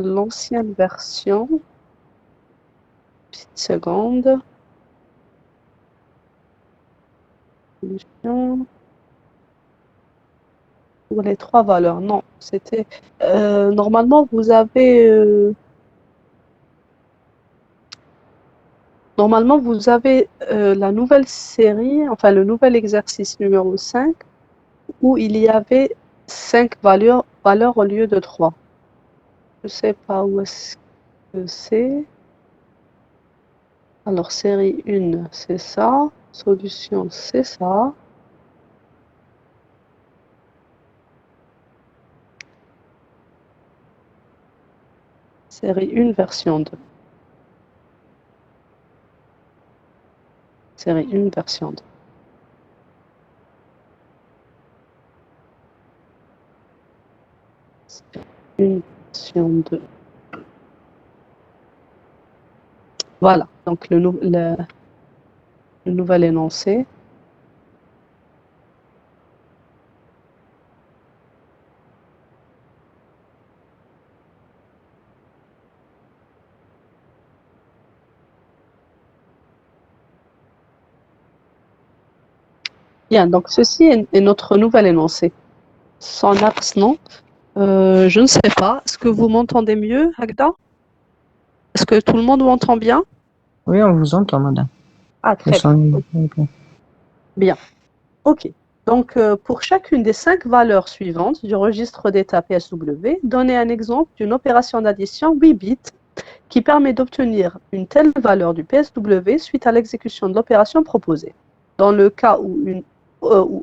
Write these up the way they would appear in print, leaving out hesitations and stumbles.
l'ancienne version. Petite seconde. Pour les trois valeurs, non, c'était normalement vous avez la nouvelle série, enfin le nouvel exercice numéro 5 où il y avait 5 valeurs au lieu de 3. Je ne sais pas où est-ce que c'est. Alors série 1, c'est ça, solution, c'est ça. Série 1, version 2. Série 1, version 2. Une version 2. Voilà, donc le nouvel énoncé. Bien, donc ceci est notre nouvel énoncé. Son axe, non. Je ne sais pas. Est-ce que vous m'entendez mieux, Agda? Est-ce que tout le monde m'entend bien? Oui, on vous entend, madame. Ah, Le très bien. son est bon. Bien. OK. Donc, pour chacune des 5 valeurs suivantes du registre d'état PSW, donnez un exemple d'une opération d'addition 8 bits qui permet d'obtenir une telle valeur du PSW suite à l'exécution de l'opération proposée. Dans le cas où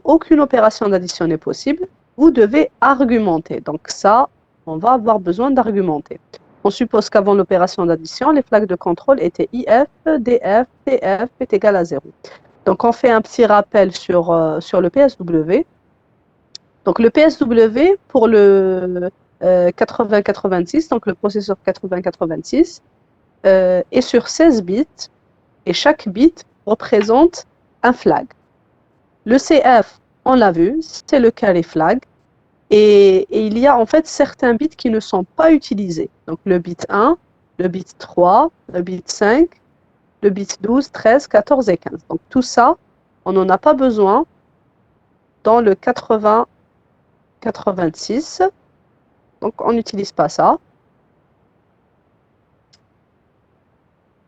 aucune opération d'addition n'est possible, vous devez argumenter. Donc ça, on va avoir besoin d'argumenter. On suppose qu'avant l'opération d'addition, les flags de contrôle étaient IF, DF, TF est égal à 0. Donc on fait un petit rappel sur le PSW. Donc le PSW pour le 8086, donc le processeur 8086, est sur 16 bits et chaque bit représente un flag. Le CF, on l'a vu, c'est le carry flag et il y a en fait certains bits qui ne sont pas utilisés. Donc le bit 1, le bit 3, le bit 5, le bit 12, 13, 14 et 15. Donc tout ça, on n'en a pas besoin dans le 80-86. Donc on n'utilise pas ça.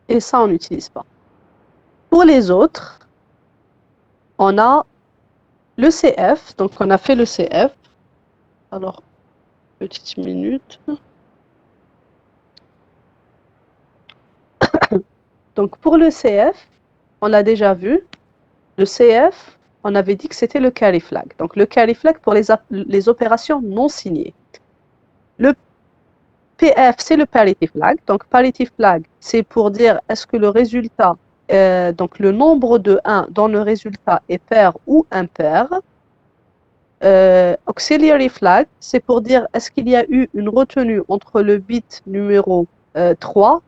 Et ça, on n'utilise pas. Pour les autres, on a le CF. Donc on a fait le CF. Alors, petite minute. Donc pour le CF, on l'a déjà vu. Le CF, on avait dit que c'était le carry flag. Donc le carry flag pour les opérations non signées. Le PF, c'est le parity flag. Donc parity flag, c'est pour dire est-ce que le résultat, donc le nombre de 1 dans le résultat est pair ou impair. Auxiliary flag, c'est pour dire est-ce qu'il y a eu une retenue entre le bit numéro 3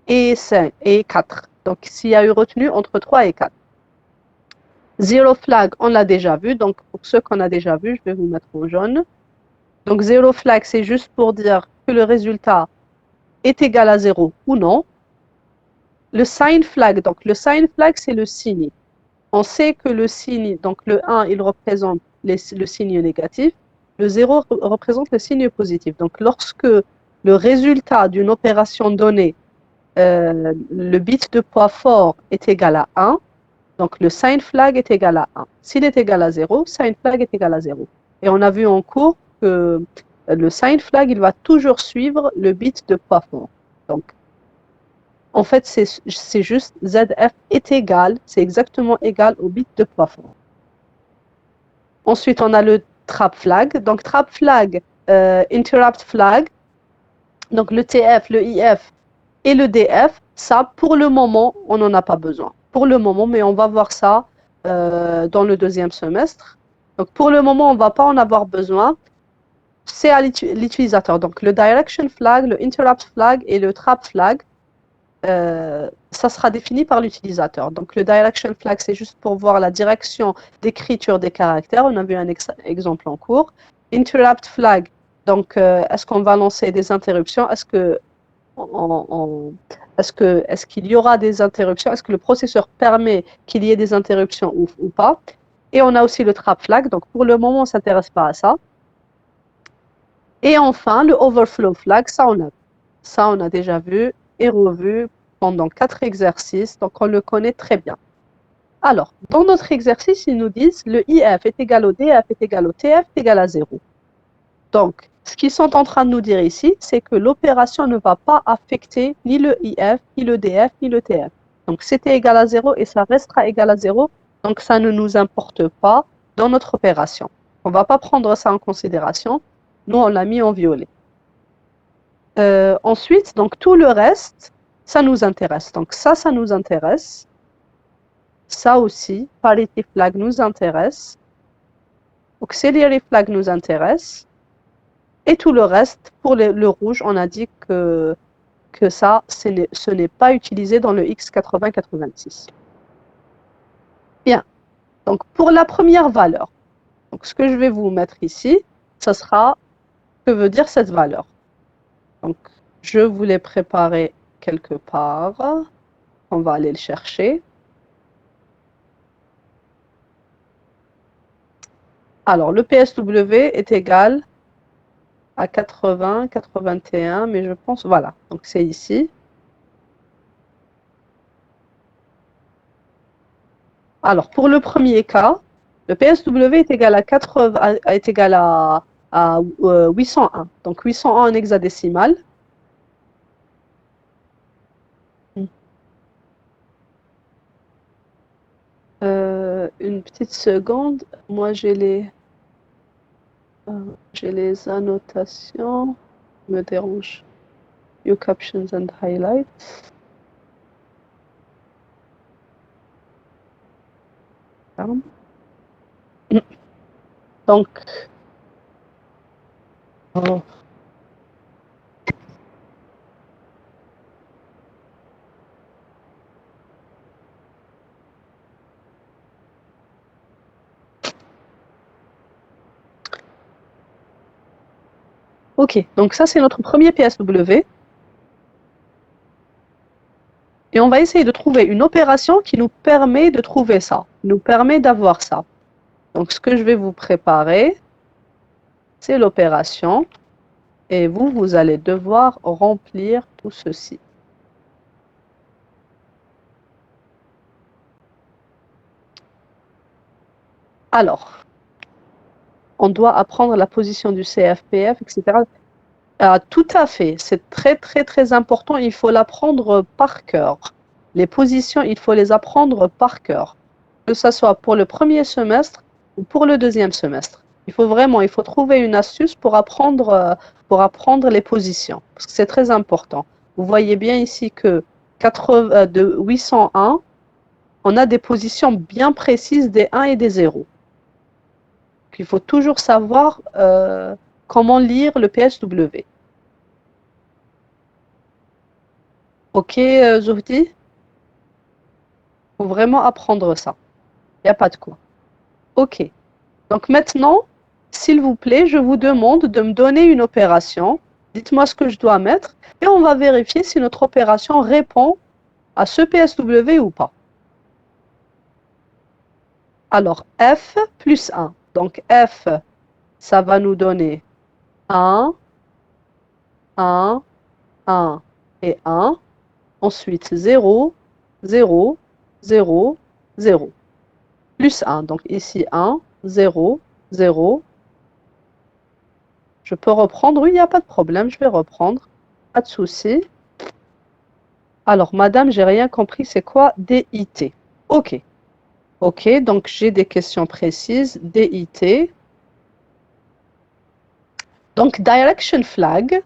et 5 et 4. Donc s'il y a eu retenue entre 3 et 4. Zero flag, on l'a déjà vu. Donc pour ceux qu'on a déjà vu, je vais vous mettre en jaune. Donc zero flag, c'est juste pour dire que le résultat est égal à 0 ou non. Le sign flag, donc le sign flag, c'est le signe. On sait que le signe, donc le 1, il représente le signe négatif, le 0 représente le signe positif. Donc lorsque le résultat d'une opération donnée, le bit de poids fort est égal à 1, donc le sign flag est égal à 1. S'il est égal à 0, sign flag est égal à 0. Et on a vu en cours que le sign flag, il va toujours suivre le bit de poids fort. Donc, en fait, c'est juste ZF est égal, c'est exactement égal au bit de poids fort. Ensuite, on a le trap flag. Donc, trap flag, interrupt flag. Donc, le TF, le IF et le DF, ça, pour le moment, on n'en a pas besoin. Pour le moment, mais on va voir ça dans le deuxième semestre. Donc, pour le moment, on ne va pas en avoir besoin. C'est à l'utilisateur. Donc, le direction flag, le interrupt flag et le trap flag, ça sera défini par l'utilisateur. Donc, le direction flag, c'est juste pour voir la direction d'écriture des caractères. On a vu un exemple en cours. Interrupt flag, Donc, est-ce qu'on va lancer des interruptions? Est-ce qu'il y aura des interruptions? Est-ce que le processeur permet qu'il y ait des interruptions ou pas? Et on a aussi le trap flag. Donc, pour le moment, on ne s'intéresse pas à ça. Et enfin, le overflow flag, ça, on a déjà vu et revu pendant 4 exercices. Donc, on le connaît très bien. Alors, dans notre exercice, ils nous disent le IF est égal au DF est égal au TF est égal à 0. Donc, ce qu'ils sont en train de nous dire ici, c'est que l'opération ne va pas affecter ni le IF, ni le DF, ni le TF. Donc, c'était égal à 0 et ça restera égal à 0. Donc, ça ne nous importe pas dans notre opération. On ne va pas prendre ça en considération. Nous, on l'a mis en violet. Ensuite, donc, tout le reste, ça nous intéresse. Donc, ça nous intéresse. Ça aussi, parity flag nous intéresse. Auxiliary flag nous intéresse. Et tout le reste, pour le rouge, on a dit que ça, ce n'est pas utilisé dans le X8086. Bien. Donc, pour la première valeur, donc ce que je vais vous mettre ici, ce sera que veut dire cette valeur. Donc, je vous l'ai préparé quelque part. On va aller le chercher. Alors, le PSW est égal à 80, 81, mais je pense, voilà, donc c'est ici. Alors, pour le premier cas, le PSW est égal à 80, est égal à 801. Donc, 801 en hexadécimal. Une petite seconde. Moi, j'ai les annotations. Me dérange. View captions and highlights. Donc, oh. Ok, donc ça c'est notre premier PSW. Et on va essayer de trouver une opération qui nous permet de trouver ça, nous permet d'avoir ça. Donc ce que je vais vous préparer, c'est l'opération. Et vous allez devoir remplir tout ceci. Alors, on doit apprendre la position du CFPF, etc. Tout à fait, c'est très très très important, il faut l'apprendre par cœur. Les positions, il faut les apprendre par cœur, que ce soit pour le premier semestre ou pour le deuxième semestre. Il faut trouver une astuce pour apprendre les positions, parce que c'est très important. Vous voyez bien ici que de 801, on a des positions bien précises des 1 et des 0. Il faut toujours savoir comment lire le PSW. Ok, Zohdi? Il faut vraiment apprendre ça. Il n'y a pas de quoi. Ok. Donc maintenant, s'il vous plaît, je vous demande de me donner une opération. Dites-moi ce que je dois mettre et on va vérifier si notre opération répond à ce PSW ou pas. Alors, F plus 1. Donc, F, ça va nous donner 1, 1, 1 et 1. Ensuite, 0, 0, 0, 0. Plus 1. Donc, ici, 1, 0, 0. Je peux reprendre? Oui, il n'y a pas de problème, je vais reprendre. Pas de souci. Alors, madame, j'ai rien compris, c'est quoi DIT? Ok. Ok, donc j'ai des questions précises. DIT. Donc, direction flag.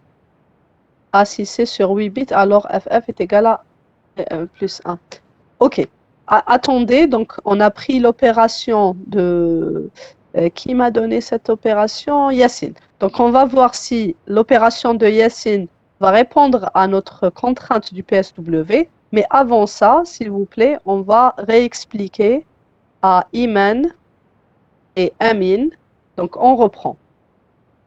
Ah, si c'est sur 8 bits, alors FF est égal à plus 1. Ok. Attendez, donc on a pris l'opération de... qui m'a donné cette opération? Yassine. Donc on va voir si l'opération de Yassine va répondre à notre contrainte du PSW. Mais avant ça, s'il vous plaît, on va réexpliquer à Iman et Amin. Donc on reprend.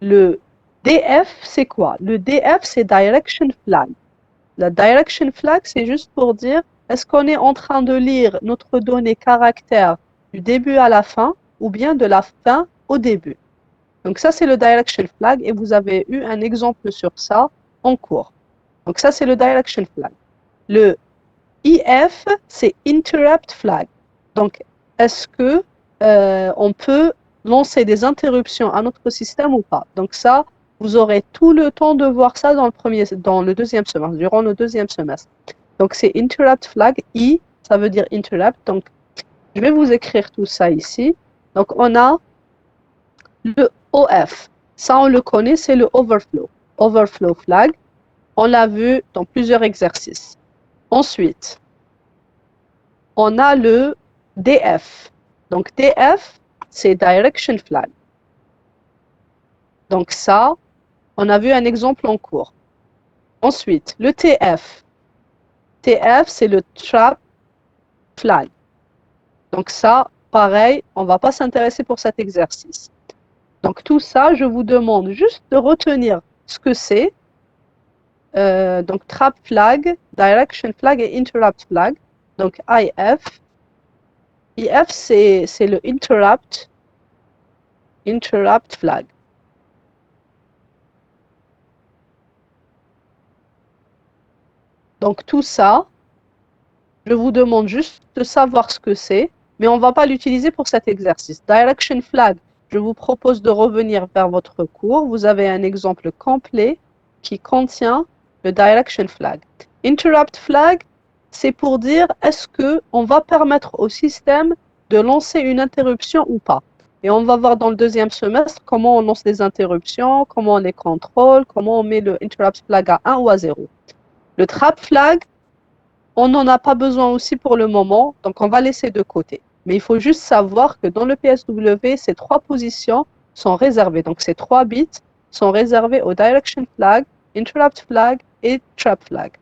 Le DF, c'est quoi? Le DF, c'est Direction Flag. La Direction Flag, c'est juste pour dire, est-ce qu'on est en train de lire notre donnée caractère du début à la fin, ou bien de la fin au début? Donc ça, c'est le Direction Flag, et vous avez eu un exemple sur ça en cours. Donc ça, c'est le Direction Flag. Le IF, c'est Interrupt Flag. Donc, est-ce que on peut lancer des interruptions à notre système ou pas? Donc ça, vous aurez tout le temps de voir ça dans le deuxième semestre, durant le deuxième semestre. Donc c'est Interrupt Flag, I, ça veut dire Interrupt. Donc, je vais vous écrire tout ça ici. Donc, on a le OF. Ça, on le connaît, c'est le Overflow. Overflow Flag. On l'a vu dans plusieurs exercices. Ensuite, on a le DF. Donc, DF, c'est Direction Flag. Donc ça, on a vu un exemple en cours. Ensuite, le TF. TF, c'est le Trap Flag. Donc ça, pareil, on ne va pas s'intéresser pour cet exercice. Donc tout ça, je vous demande juste de retenir ce que c'est. Donc Trap Flag, Direction Flag et Interrupt Flag. Donc IF. IF, c'est le Interrupt Flag. Donc tout ça, je vous demande juste de savoir ce que c'est, mais on ne va pas l'utiliser pour cet exercice. Direction Flag, je vous propose de revenir vers votre cours. Vous avez un exemple complet qui contient le Direction Flag. Interrupt Flag, c'est pour dire est-ce qu'on va permettre au système de lancer une interruption ou pas. Et on va voir dans le deuxième semestre comment on lance les interruptions, comment on les contrôle, comment on met le Interrupt Flag à 1 ou à 0. Le Trap Flag, on n'en a pas besoin aussi pour le moment, donc on va laisser de côté. Mais il faut juste savoir que dans le PSW, ces 3 positions sont réservées. Donc ces 3 bits sont réservés au Direction Flag, Interrupt Flag et Trap Flag.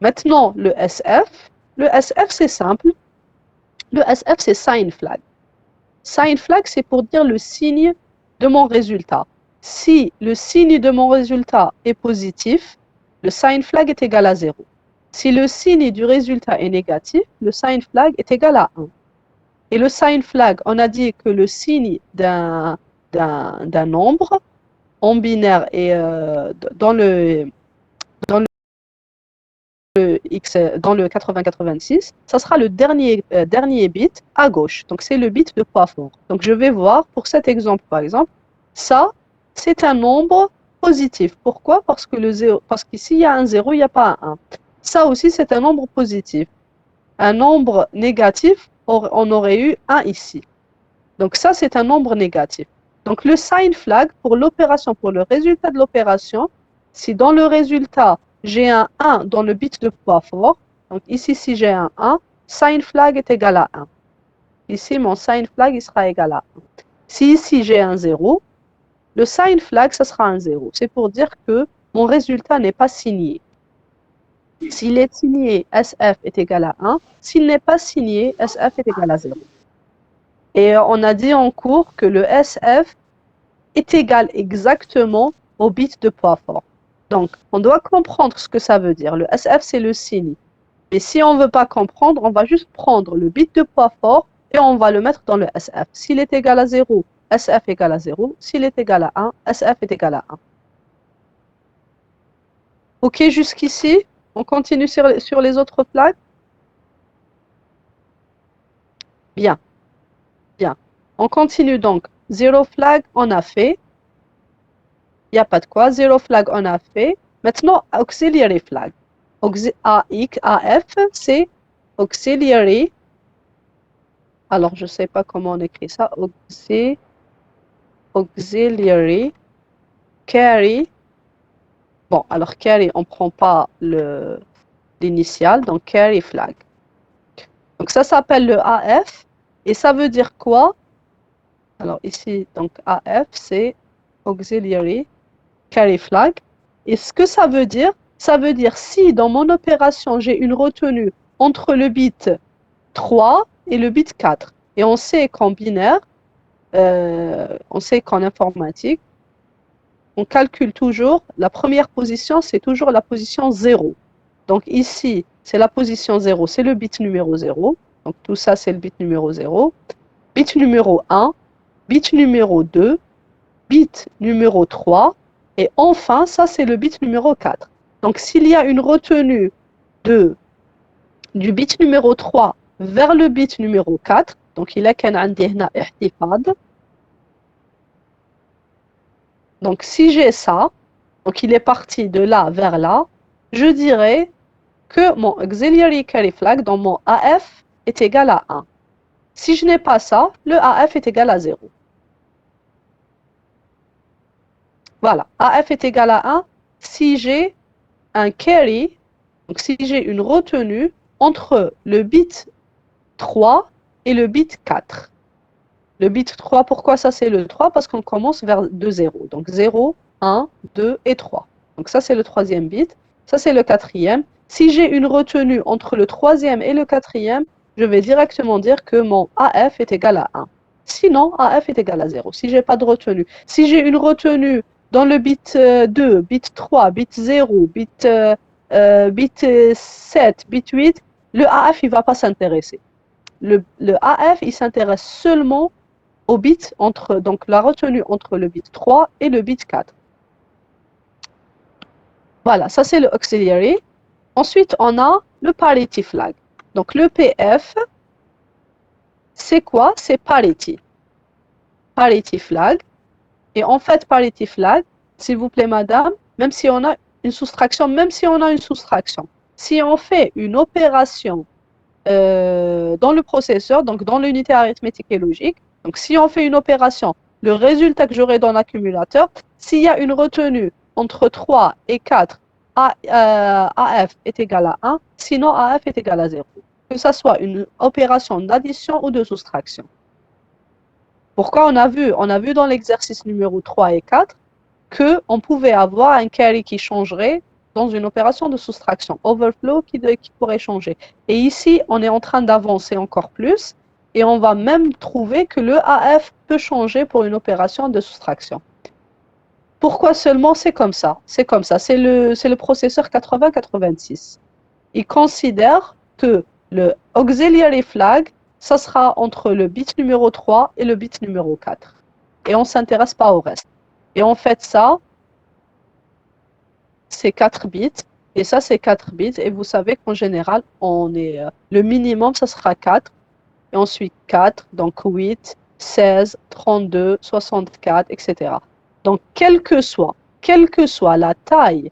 Maintenant, le SF. Le SF, c'est simple. Le SF, c'est Sign Flag. Sign Flag, c'est pour dire le signe de mon résultat. Si le signe de mon résultat est positif, le Sign Flag est égal à 0. Si le signe du résultat est négatif, le sign flag est égal à 1. Et le sign flag, on a dit que le signe d'un nombre en binaire et dans le 8086, ça sera le dernier bit à gauche. Donc c'est le bit de poids fort. Donc je vais voir pour cet exemple par exemple, ça c'est un nombre positif. Pourquoi? Parce qu'ici il y a un 0, il n'y a pas un 1. Ça aussi, c'est un nombre positif. Un nombre négatif, on aurait eu 1 ici. Donc ça, c'est un nombre négatif. Donc le sign flag, pour l'opération, pour le résultat de l'opération, si dans le résultat, j'ai un 1 dans le bit de poids fort, donc ici, si j'ai un 1, sign flag est égal à 1. Ici, mon sign flag, il sera égal à 1. Si ici, j'ai un 0, le sign flag, ça sera un 0. C'est pour dire que mon résultat n'est pas signé. S'il est signé, SF est égal à 1. S'il n'est pas signé, SF est égal à 0. Et on a dit en cours que le SF est égal exactement au bit de poids fort. Donc, on doit comprendre ce que ça veut dire. Le SF, c'est le signe. Mais si on ne veut pas comprendre, on va juste prendre le bit de poids fort et on va le mettre dans le SF. S'il est égal à 0, SF est égal à 0. S'il est égal à 1, SF est égal à 1. OK, jusqu'ici, on continue sur les autres flags? Bien. Bien. On continue donc. 0 flag, on a fait. Il n'y a pas de quoi. 0 flag, on a fait. Maintenant, auxiliary flag. AF, c'est auxiliary. Alors, je ne sais pas comment on écrit ça. Auxiliary. Carry. Bon, alors carry, on ne prend pas l'initial. Donc, carry flag. Donc, ça s'appelle le AF. Et ça veut dire quoi? Alors, ici, donc AF, c'est auxiliary carry flag. Et ce que ça veut dire si dans mon opération, j'ai une retenue entre le bit 3 et le bit 4. Et on sait qu'en binaire, on sait qu'en informatique, on calcule toujours, la première position, c'est toujours la position 0. Donc ici, c'est la position 0, c'est le bit numéro 0. Donc tout ça, c'est le bit numéro 0. Bit numéro 1, bit numéro 2, bit numéro 3, et enfin, ça, c'est le bit numéro 4. Donc s'il y a une retenue du bit numéro 3 vers le bit numéro 4, donc il a qu'un عندي هنا احتفاظ. Donc si j'ai ça, donc il est parti de là vers là, je dirais que mon auxiliary carry flag dans mon AF est égal à 1. Si je n'ai pas ça, le AF est égal à 0. Voilà, AF est égal à 1 si j'ai un carry, donc si j'ai une retenue entre le bit 3 et le bit 4. Le bit 3, pourquoi ça c'est le 3? Parce qu'on commence de 0. Donc 0, 1, 2 et 3. Donc ça c'est le troisième bit. Ça c'est le quatrième. Si j'ai une retenue entre le troisième et le quatrième, je vais directement dire que mon AF est égal à 1. Sinon, AF est égal à 0. Si je n'ai pas de retenue. Si j'ai une retenue dans le bit 2, bit 3, bit 0, bit 7, bit 8, le AF il ne va pas s'intéresser. Le AF il s'intéresse seulement au bit entre, donc la retenue entre le bit 3 et le bit 4. Voilà, ça c'est le auxiliary. Ensuite, on a le parity flag. Donc le PF, c'est quoi? C'est parity. Parity flag. Et en fait, parity flag, s'il vous plaît madame, même si on a une soustraction, si on fait une opération dans le processeur, donc dans l'unité arithmétique et logique, donc si on fait une opération, le résultat que j'aurai dans l'accumulateur, s'il y a une retenue entre 3 et 4, AF est égal à 1, sinon AF est égal à 0. Que ce soit une opération d'addition ou de soustraction. Pourquoi on a vu dans l'exercice numéro 3 et 4 qu'on pouvait avoir un carry qui changerait dans une opération de soustraction, overflow qui pourrait changer. Et ici, on est en train d'avancer encore plus et on va même trouver que le AF peut changer pour une opération de soustraction. Pourquoi seulement? C'est comme ça. C'est le processeur 8086. Il considère que le auxiliary flag, ça sera entre le bit numéro 3 et le bit numéro 4. Et on ne s'intéresse pas au reste. Et en fait, ça, c'est 4 bits. Et ça, c'est 4 bits. Et vous savez qu'en général, le minimum, ça sera 4. Et ensuite 4, donc 8, 16, 32, 64, etc. Donc, quelle que soit la taille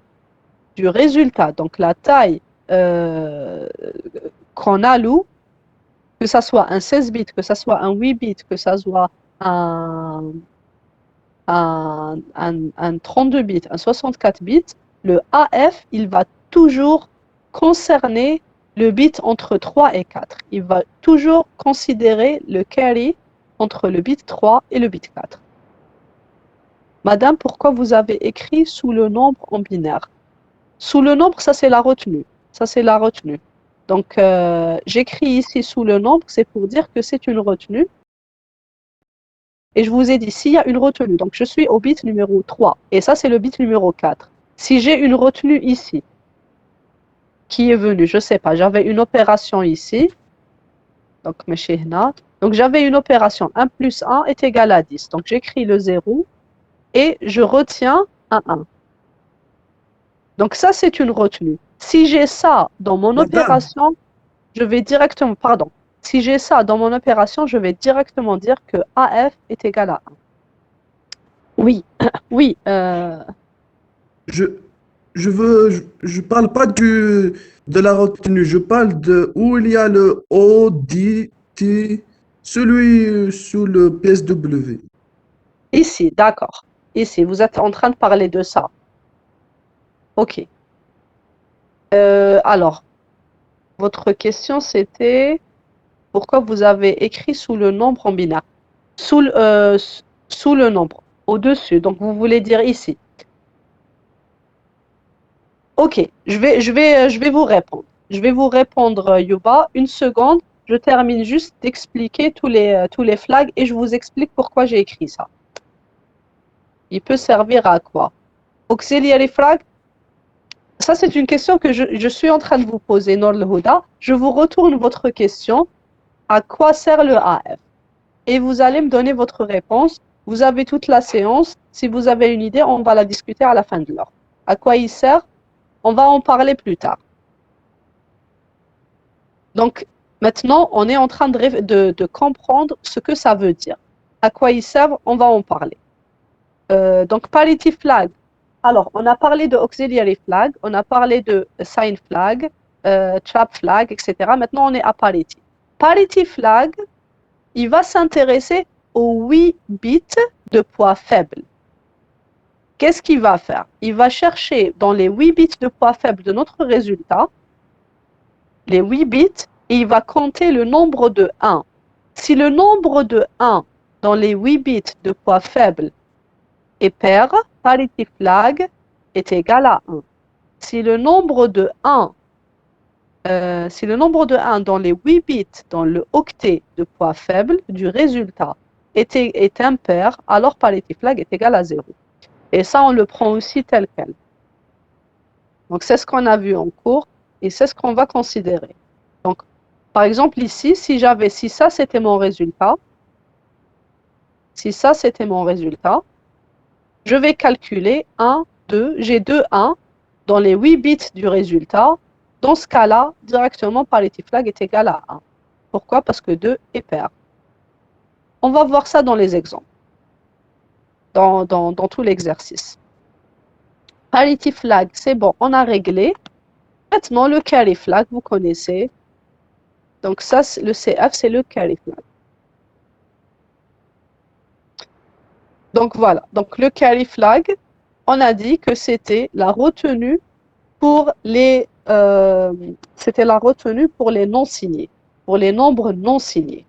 du résultat, donc la taille qu'on alloue, que ça soit un 16 bits, que ça soit un 8 bits, que ça soit un 32 bits, un 64 bits, le AF, il va toujours concerner le bit entre 3 et 4. Il va toujours considérer le carry entre le bit 3 et le bit 4. Madame, pourquoi vous avez écrit sous le nombre en binaire? Sous le nombre, ça c'est la retenue. Donc, j'écris ici sous le nombre, c'est pour dire que c'est une retenue. Et je vous ai dit, s'il y a une retenue, donc je suis au bit numéro 3, et ça c'est le bit numéro 4. Si j'ai une retenue ici, qui est venue, je ne sais pas, j'avais une opération ici, donc j'avais une opération 1 plus 1 est égal à 10. Donc j'écris le 0 et je retiens un 1. Donc ça c'est une retenue. Si j'ai ça dans mon opération, je vais directement, si j'ai ça dans mon opération, je vais directement dire que AF est égal à 1. Oui, oui. Je parle pas de la retenue, je parle de où il y a le ODT, celui sous le PSW. Ici, d'accord. Ici, vous êtes en train de parler de ça. Ok. Alors, votre question c'était pourquoi vous avez écrit sous le nombre en binaire? Sous le nombre, au-dessus. Donc, vous voulez dire ici. Ok, je vais vous répondre. Je vais vous répondre, Yuba. Une seconde, je termine juste d'expliquer tous les flags et je vous explique pourquoi j'ai écrit ça. il peut servir à quoi? Auxiliary flag, ça c'est une question que je suis en train de vous poser, Nour El Houda. Je vous retourne votre question. À quoi sert le AF? Et vous allez me donner votre réponse. Vous avez toute la séance. Si vous avez une idée, on va la discuter à la fin de l'heure. À quoi il sert? On va en parler plus tard. Donc, maintenant, on est en train de comprendre ce que ça veut dire. À quoi ils servent? On va en parler. Donc, parity flag. Alors, on a parlé de auxiliary flag, on a parlé de sign flag, trap flag, etc. Maintenant, on est à parity. Parity flag, il va s'intéresser aux 8 bits de poids faible. Qu'est-ce qu'il va faire? Il va chercher dans les 8 bits de poids faible de notre résultat, les 8 bits, et il va compter le nombre de 1. Si le nombre de 1 dans les 8 bits de poids faible est pair, parity flag est égal à 1. Si le nombre de 1 dans les 8 bits dans le octet de poids faible du résultat est impair, alors parity flag est égal à 0. Et ça, on le prend aussi tel quel. Donc, c'est ce qu'on a vu en cours et c'est ce qu'on va considérer. Donc, par exemple, ici, si ça, c'était mon résultat, je vais calculer 1, 2, j'ai 2 1 dans les 8 bits du résultat. Dans ce cas-là, directement, parity flag est égal à 1. Pourquoi? Parce que 2 est pair. On va voir ça dans les exemples, dans tout l'exercice. Parity flag, c'est bon, on a réglé. Maintenant, le carry flag, vous connaissez. Donc ça, le CF, c'est le carry flag. Donc voilà, donc le carry flag, on a dit que c'était la retenue pour les non signés, pour les nombres non signés.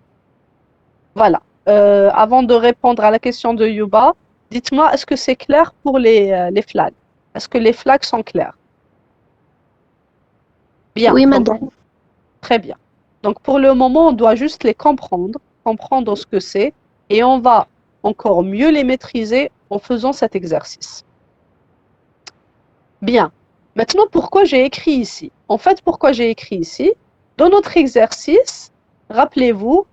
Voilà. Avant de répondre à la question de Yuba, dites-moi, est-ce que c'est clair pour les flags? Est-ce que les flags sont clairs? Bien. Oui, madame. Très bien. Donc pour le moment, on doit juste les comprendre ce que c'est, et on va encore mieux les maîtriser en faisant cet exercice. Bien. Maintenant, pourquoi j'ai écrit ici? En fait, pourquoi j'ai écrit ici? Dans notre exercice, rappelez-vous,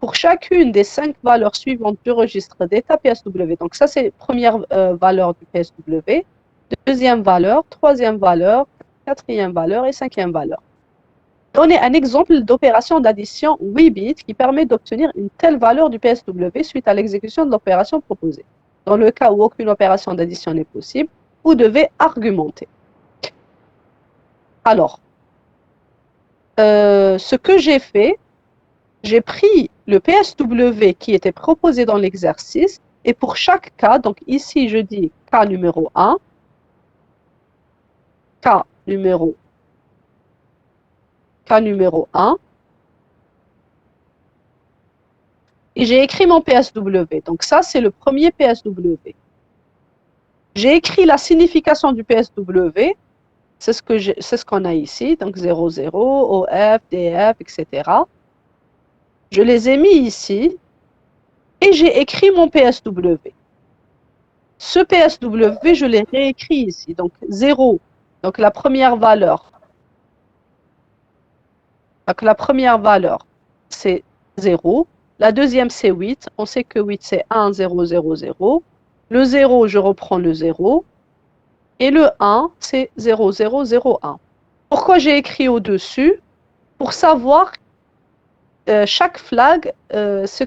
pour chacune des 5 valeurs suivantes du registre d'état PSW, donc ça c'est première valeur du PSW, deuxième valeur, troisième valeur, quatrième valeur et cinquième valeur. Donnez un exemple d'opération d'addition 8 bits qui permet d'obtenir une telle valeur du PSW suite à l'exécution de l'opération proposée. Dans le cas où aucune opération d'addition n'est possible, vous devez argumenter. Alors, ce que j'ai fait, j'ai pris le PSW qui était proposé dans l'exercice et pour chaque cas, donc ici je dis cas numéro 1, cas numéro 1, et j'ai écrit mon PSW. Donc ça, c'est le premier PSW. J'ai écrit la signification du PSW, c'est ce qu'on a ici, donc 00, OF, DF, etc. Je les ai mis ici, et j'ai écrit mon PSW. Ce PSW, je l'ai réécrit ici, donc 0, donc la première valeur. Donc la première valeur, c'est 0. La deuxième, c'est 8. On sait que 8, c'est 1, 0, 0, 0. Le 0, je reprends le 0. Et le 1, c'est 0, 0, 0, 1. Pourquoi j'ai écrit au-dessus? Pour savoir chaque flag, c'est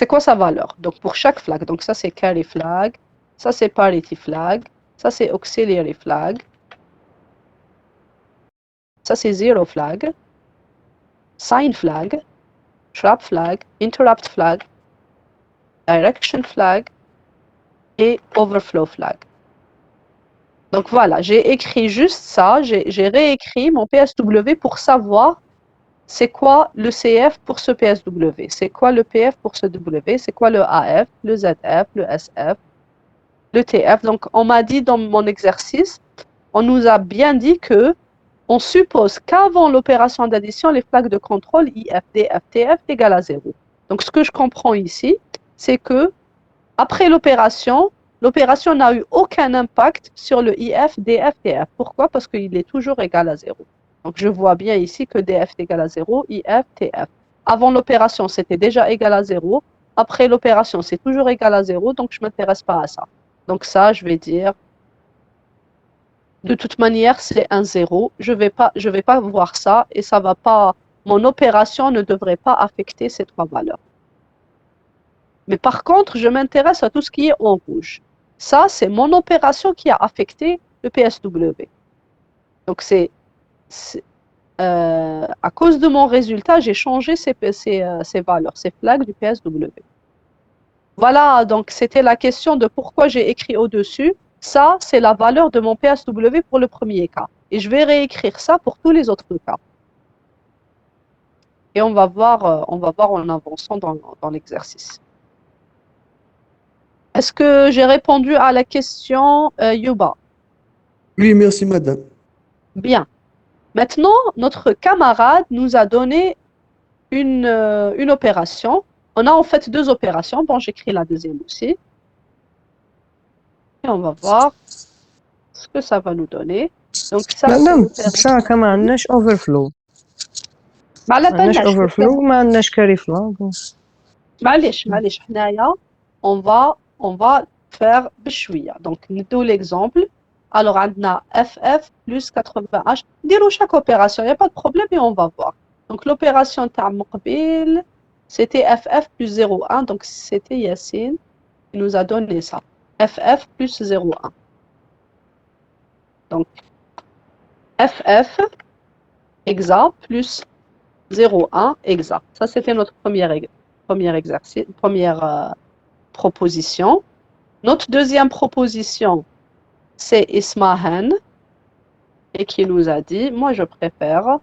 quoi sa valeur. Donc pour chaque flag, donc ça c'est carry flag, ça c'est parity flag, ça c'est auxiliary flag, ça c'est zero flag, sign flag, trap flag, interrupt flag, direction flag et overflow flag. Donc voilà, j'ai écrit juste ça, j'ai réécrit mon PSW pour savoir c'est quoi le CF pour ce PSW, c'est quoi le PF pour ce W, c'est quoi le AF, le ZF, le SF, le TF. Donc on m'a dit dans mon exercice, on nous a bien dit que on suppose qu'avant l'opération d'addition, les flags de contrôle IF, DF, TF égale à 0. Donc ce que je comprends ici, c'est que Après l'opération n'a eu aucun impact sur le IF, DF, TF. Pourquoi? Parce qu'il est toujours égal à 0. Donc, je vois bien ici que DF est égal à 0, IF, TF. Avant l'opération, c'était déjà égal à 0. Après l'opération, c'est toujours égal à 0, donc je ne m'intéresse pas à ça. Donc ça, je vais dire, de toute manière, c'est un 0. Je vais pas voir ça et ça va pas, mon opération ne devrait pas affecter ces trois valeurs. Mais par contre, je m'intéresse à tout ce qui est en rouge. Ça, c'est mon opération qui a affecté le PSW. Donc, à cause de mon résultat, j'ai changé ces valeurs, ces flags du PSW. Voilà, donc c'était la question de pourquoi j'ai écrit au-dessus. Ça, c'est la valeur de mon PSW pour le premier cas. Et je vais réécrire ça pour tous les autres cas. Et on va voir en avançant dans l'exercice. Est-ce que j'ai répondu à la question, Yuba? Oui, merci, madame. Bien. Maintenant, notre camarade nous a donné une opération. On a en fait deux opérations. Bon, j'écris la deuxième aussi. Et on va voir ce que ça va nous donner. Donc, ça, مادام بصراحة ما عندناش overflow. ما عندناش overflow ما عندناش carry flow. معليش حنايا on va faire بشوية. Donc, ندو l'exemple. Alors, عندنا FF plus 80H. نديرو chaque opération, il n'y a pas de problème et on va voir. Donc, l'opération تاع مقبل, c'était FF plus 0,1. Donc, c'était Yassine qui nous a donné ça. FF plus 0,1. Donc, FF exact plus 0,1 exact. Ça, c'était notre premier exercice, première proposition. Notre deuxième proposition, c'est Ismahan, et qui nous a dit, moi je préfère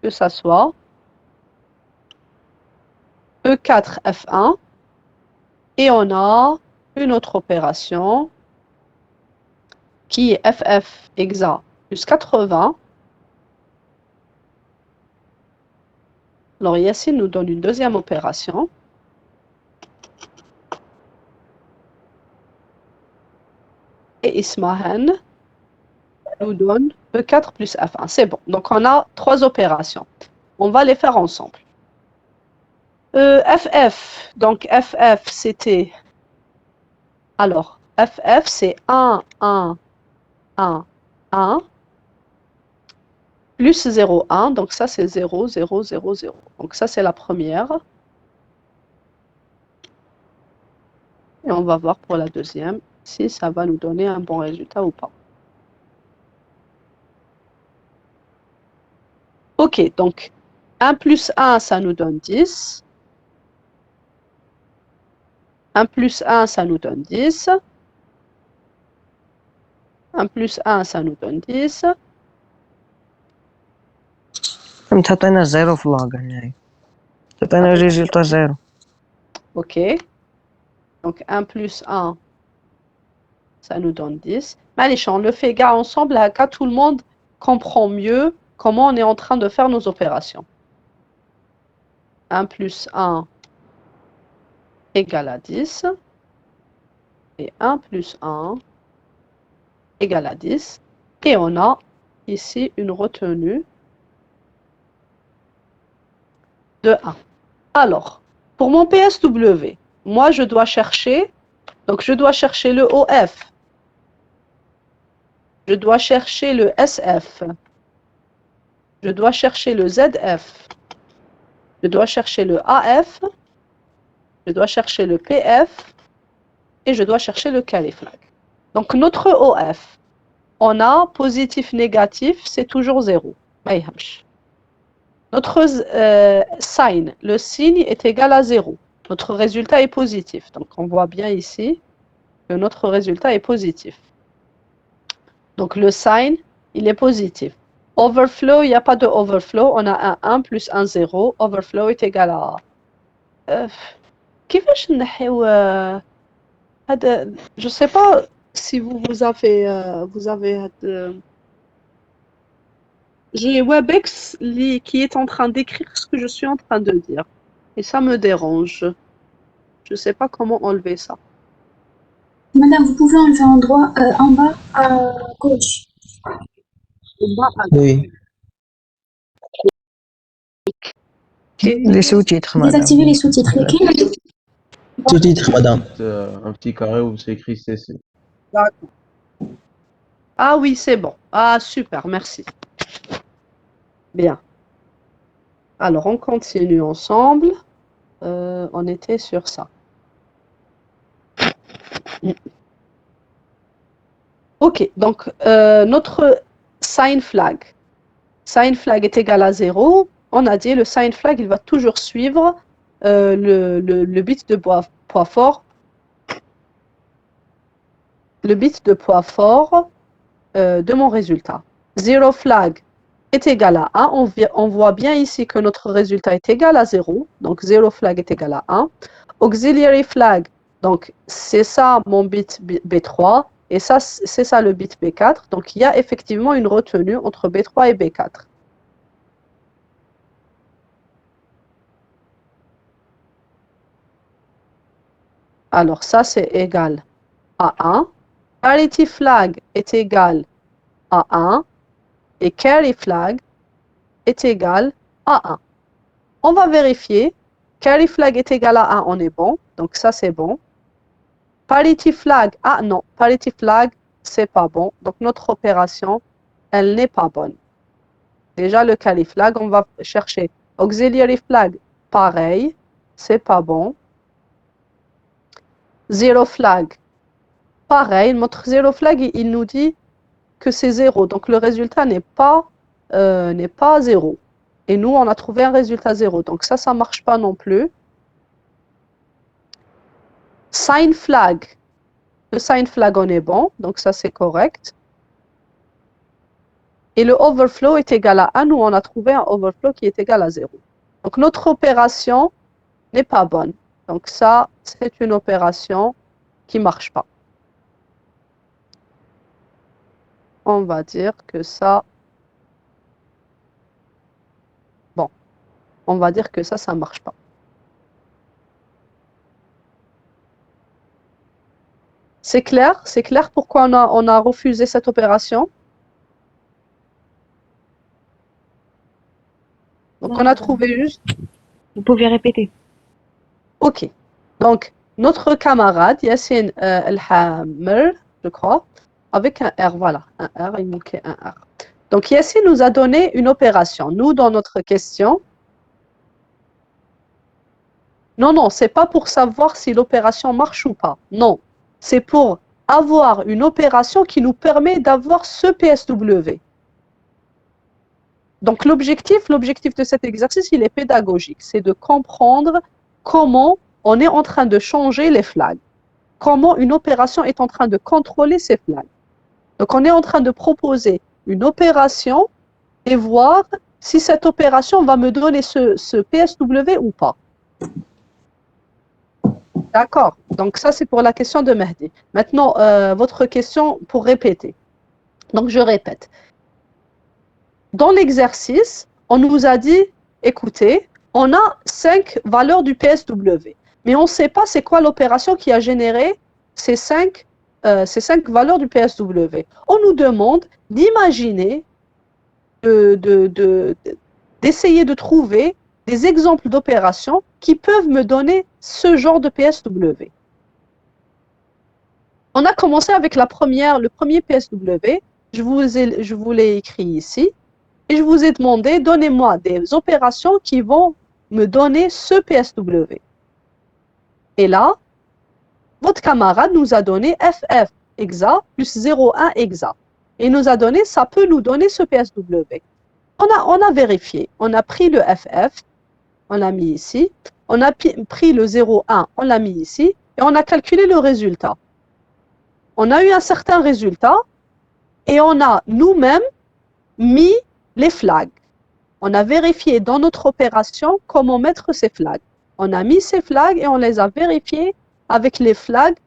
que ça soit E4F1, et on a une autre opération qui est FF exact plus 80. Alors Yassine nous donne une deuxième opération. Et Ismahan nous donne E4 plus F1. C'est bon. Donc, on a trois opérations. On va les faire ensemble. FF. Donc, FF, c'était... Alors, FF, c'est 1, 1, 1, 1. Plus 0, 1. Donc, ça, c'est 0, 0, 0, 0. Donc, ça, c'est la première. Et on va voir pour la deuxième si ça va nous donner un bon résultat ou pas. Ok, donc 1 plus 1, ça nous donne 10. 1 plus 1, ça nous donne 10. 1 plus 1, ça nous donne 10. تعطينا 0 في log هنايا. تعطينا résultat 0. Ok. Donc 1 plus 1, ça nous donne 10. Allez, on le fait gars ensemble, là, tout le monde comprend mieux comment on est en train de faire nos opérations. 1 plus 1 égale à 10. Et 1 plus 1 égale à 10. Et on a ici une retenue de 1. Alors, pour mon PSW, moi je dois chercher, donc je dois chercher le OF. Je dois chercher le SF. Je dois chercher le ZF. Je dois chercher le AF. Je dois chercher le PF. Et je dois chercher le carry flag. Donc notre OF, on a positif, négatif, c'est toujours 0. Notre sign, le signe est égal à 0. Notre résultat est positif. Donc on voit bien ici que notre résultat est positif. Donc le sign, il est positif. Overflow, il n'y a pas de overflow. On a un 1 plus un 0. Overflow est égal à... كيفاش نحيو هذا je sais pas si vous avez j'ai Webex qui est en train d'écrire ce que je suis en train de dire et ça me dérange. Je ne sais pas comment enlever ça. Madame, vous pouvez enlever en bas à gauche. Oui. Les sous-titres, madame. Désactivez les sous-titres. lesquels Sous-titre, madame. Un petit carré où c'est écrit CC. D'accord. Ah oui, c'est bon. Ah, super, merci. Bien. Alors, on continue ensemble. On était sur ça. Ok, donc notre sign flag. Sign flag est égal à 0. On a dit le sign flag, il va toujours suivre le bit de poids fort. Le bit de poids fort de mon résultat. Zero flag est égal à 1. On voit bien ici que notre résultat est égal à 0. Donc, zero flag est égal à 1. Auxiliary flag, donc c'est ça mon bit B3. Et ça, c'est ça le bit B4. Donc, il y a effectivement une retenue entre B3 et B4. Alors, ça, c'est égal à 1. Parity flag est égal à 1. Et carry flag est égal à 1. On va vérifier. Carry flag est égal à 1, on est bon. Donc, ça, c'est bon. Parity flag, ah non, parity flag, c'est pas bon. Donc, notre opération, elle n'est pas bonne. Déjà, le carry flag, on va chercher auxiliary flag, pareil, c'est pas bon. Zero flag, pareil. Notre zero flag, il nous dit que c'est 0. Donc, le résultat n'est pas 0. Et nous, on a trouvé un résultat 0. Donc, ça ne marche pas non plus. Sign flag. Le sign flag, on est bon. Donc, ça, c'est correct. Et le overflow est égal à 1. Nous, on a trouvé un overflow qui est égal à 0. Donc, notre opération n'est pas bonne. Donc, ça, c'est une opération qui ne marche pas. On va dire que ça... Bon. On va dire que ça ne marche pas. C'est clair? C'est clair pourquoi on a refusé cette opération? Donc, on a trouvé juste... Vous pouvez répéter. Ok. Donc, notre camarade, Yassine El-Hammer, je crois, avec un R, voilà, un R, il manquait un R. Donc, Yassine nous a donné une opération. Nous, dans notre question... Non, c'est pas pour savoir si l'opération marche ou pas. Non, c'est pour avoir une opération qui nous permet d'avoir ce PSW. Donc, l'objectif de cet exercice, il est pédagogique. C'est de comprendre comment on est en train de changer les flags. Comment une opération est en train de contrôler ces flags. Donc, on est en train de proposer une opération et voir si cette opération va me donner ce PSW ou pas. D'accord. Donc, ça, c'est pour la question de Mehdi. Maintenant, votre question pour répéter. Donc, je répète. Dans l'exercice, on nous a dit, écoutez, on a 5 valeurs du PSW, mais on ne sait pas c'est quoi l'opération qui a généré ces 5 valeurs du PSW. On nous demande d'imaginer, d'essayer de trouver des exemples d'opérations qui peuvent me donner ce genre de PSW. On a commencé avec le premier PSW, je vous l'ai écrit ici, et je vous ai demandé, donnez-moi des opérations qui vont me donner ce PSW. Et là, votre camarade nous a donné FF exa plus 0,1 exa. Et nous a donné, ça peut nous donner ce PSW. On a vérifié, on a pris le FF, on l'a mis ici, on a pris le 0,1, on l'a mis ici, et on a calculé le résultat. On a eu un certain résultat, et on a nous-mêmes mis les flags. On a vérifié dans notre opération comment mettre ces flags. On a mis ces flags et on les a vérifiés avec les flags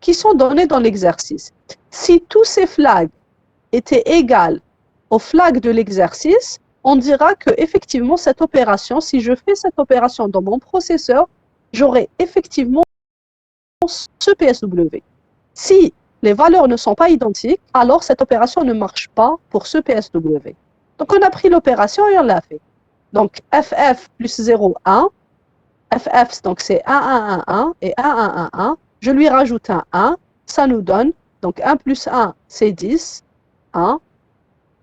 qui sont donnés dans l'exercice. Si tous ces flags étaient égaux aux flags de l'exercice, on dira que effectivement cette opération, si je fais cette opération dans mon processeur, j'aurai effectivement ce PSW. Si les valeurs ne sont pas identiques, alors cette opération ne marche pas pour ce PSW. Donc, on a pris l'opération et on l'a fait. Donc, FF plus 0, 1. FF, donc c'est 1, 1, 1, 1 et 1, 1, 1, 1. Je lui rajoute un 1. Ça nous donne, donc 1 plus 1, c'est 10. 1.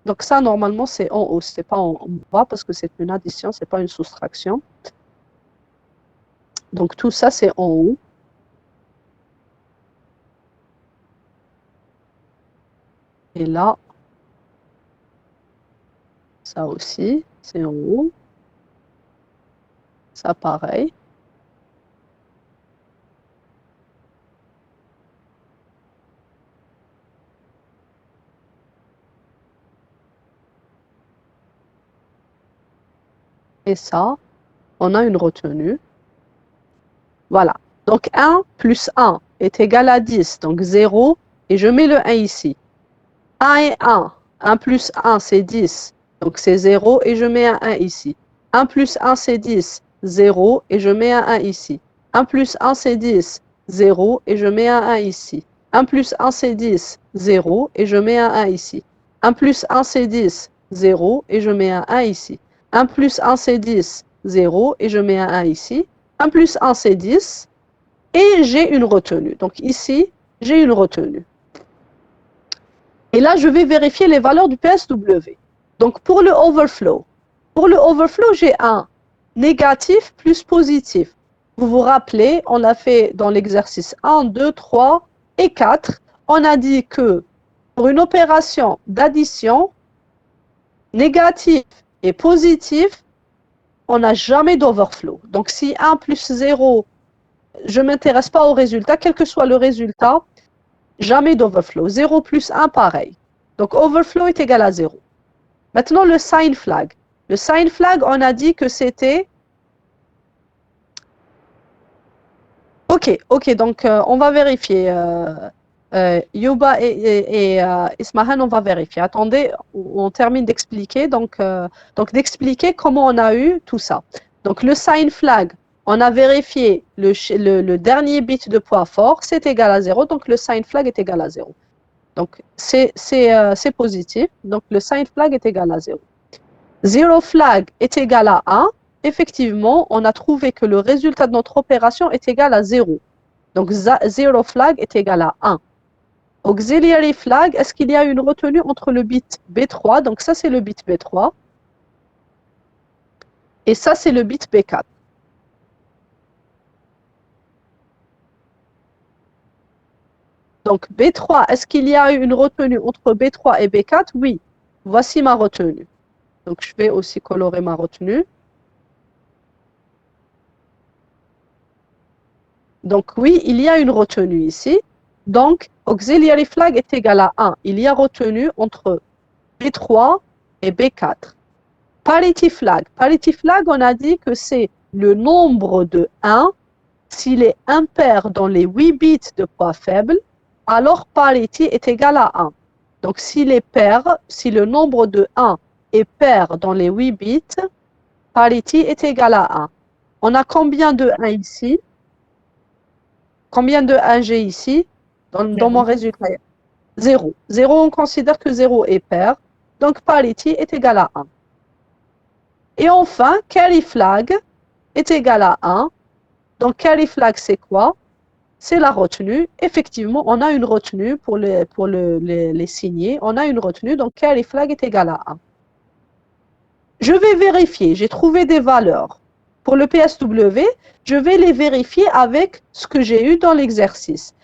Donc, ça, normalement, c'est en haut. Ce n'est pas en bas parce que c'est une addition, ce n'est pas une soustraction. Donc, tout ça, c'est en haut. Et là, ça aussi, c'est en haut. Ça, pareil. Et ça, on a une retenue. Voilà. Donc, 1 plus 1 est égal à 10, donc 0, et je mets le 1 ici. 1 et 1. 1 plus 1, c'est 10, donc c'est 0, et je mets un 1 ici. 1 plus 1, c'est 10, 0, et je mets un 1 ici. 1 plus 1, c'est 10, 0, et je mets un 1 ici. 1 plus 1, c'est 10, 0, et je mets un 1 ici. 1 plus 1, c'est 10, 0, et je mets un 1 ici. 1 plus 1, c'est 10, 0, et je mets un 1 ici. 1 plus 1, c'est 10, et j'ai une retenue. Donc ici, j'ai une retenue. Et là, je vais vérifier les valeurs du PSW. Donc pour le overflow, j'ai un négatif plus positif. Vous vous rappelez, on l'a fait dans l'exercice 1, 2, 3 et 4. On a dit que pour une opération d'addition, négatif et positif, on n'a jamais d'overflow. Donc si 1 plus 0, je ne m'intéresse pas au résultat, quel que soit le résultat, jamais d'overflow. 0 plus 1, pareil. Donc overflow est égal à 0. Maintenant, le sign flag. Le sign flag, on a dit que c'était... Ok, donc on va vérifier. Yuba et Ismahan, on va vérifier. Attendez, on termine d'expliquer. Donc d'expliquer comment on a eu tout ça. Donc le sign flag, on a vérifié le dernier bit de poids fort, c'est égal à 0. Donc le sign flag est égal à 0. Donc c'est positif. Donc le sign flag est égal à 0. Zero flag est égal à 1. Effectivement, on a trouvé que le résultat de notre opération est égal à 0. Donc, zero flag est égal à 1. Auxiliary flag, est-ce qu'il y a une retenue entre le bit B3? Donc, ça, c'est le bit B3. Et ça, c'est le bit B4. Donc, B3, est-ce qu'il y a une retenue entre B3 et B4? Oui. Voici ma retenue. Donc, je vais aussi colorer ma retenue. Donc oui, il y a une retenue ici. Donc, auxiliary flag est égal à 1. Il y a retenue entre B3 et B4. Parity flag. Parity flag, on a dit que c'est le nombre de 1. S'il est impair dans les 8 bits de poids faible, alors parity est égal à 1. Donc, s'il est pair, si le nombre de 1 est pair dans les 8 bits, parity est égal à 1. On a combien de 1 ici? Combien de 1 j'ai ici dans mon résultat? 0. 0, on considère que 0 est pair. Donc, parity est égal à 1. Et enfin, carry flag est égal à 1. Donc, carry flag, c'est quoi? C'est la retenue. Effectivement, on a une retenue pour les signer. On a une retenue, donc carry flag est égal à 1. Je vais vérifier. J'ai trouvé des valeurs. Pour le PSW, je vais les vérifier avec ce que j'ai eu dans l'exercice.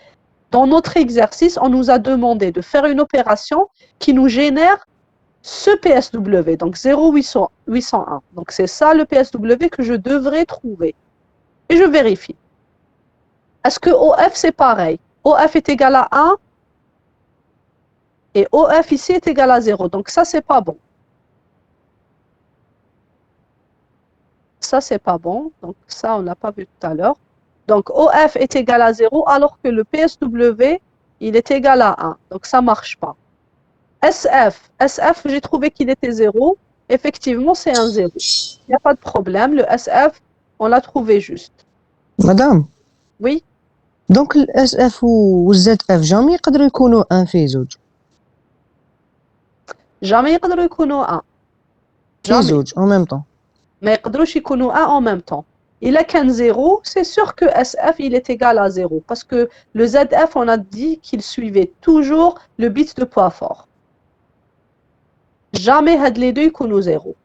Dans notre exercice, on nous a demandé de faire une opération qui nous génère ce PSW, donc 0,801. Donc c'est ça le PSW que je devrais trouver. Et je vérifie. Est-ce que OF c'est pareil? OF est égal à 1 et OF ici est égal à 0. Donc ça, c'est pas bon. Ça, c'est pas bon. Donc, ça, on l'a pas vu tout à l'heure. Donc, OF est égal à 0, alors que le PSW, il est égal à 1. Donc, ça marche pas. SF, j'ai trouvé qu'il était 0. Effectivement, c'est un 0. Il n'y a pas de problème. Le SF, on l'a trouvé juste. Madame, Oui? دونك الاس اف والزد اف جامي يقدروا يكونوا ان في زوج جامي يقدروا يكونوا 1. في جامي زوج او ميم طون. ما يقدروش يكونوا 1 en même temps. Il a qu'un 0, c'est sûr que SF il est égal à 0 parce que le ZF on a dit qu'il suivait toujours le bit de poids fort. Jamais had les deux يكونوا 0.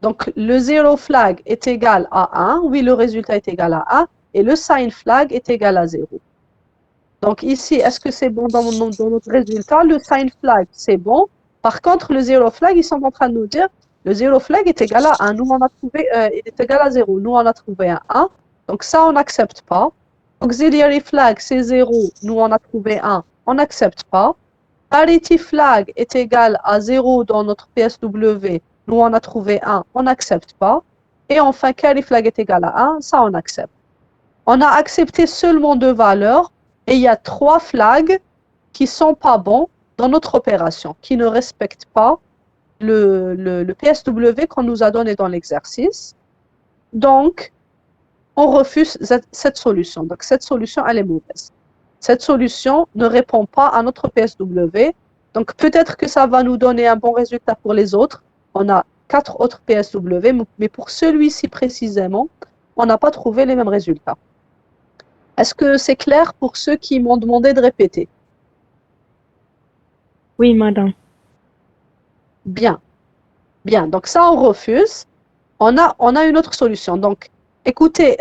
Donc le 0 flag est égal à 1, oui le résultat est égal à 1 et le sign flag est égal à 0. Donc ici, est-ce que c'est bon dans notre résultat? Le sign flag c'est bon. Par contre, le 0 flag, ils sont en train de nous dire le 0 flag est égal à 1. Nous, on a trouvé, il est égal à 0. Nous, on a trouvé un 1. Donc ça, on n'accepte pas. Auxiliary flag, c'est 0. Nous, on a trouvé 1. On n'accepte pas. Parity flag est égal à 0 dans notre PSW. Nous, on a trouvé 1. On n'accepte pas. Et enfin, carry flag est égal à 1. Ça, on accepte. On a accepté seulement 2 valeurs. Et il y a 3 flags qui ne sont pas bons dans notre opération, qui ne respectent pas le PSW qu'on nous a donné dans l'exercice. Donc, on refuse cette solution. Donc, cette solution, elle est mauvaise. Cette solution ne répond pas à notre PSW. Donc, peut-être que ça va nous donner un bon résultat pour les autres. On a 4 autres PSW, mais pour celui-ci précisément, on n'a pas trouvé les mêmes résultats. Est-ce que c'est clair pour ceux qui m'ont demandé de répéter? Oui, madame. Bien. Bien. Donc ça, on refuse. On a une autre solution. Donc, écoutez,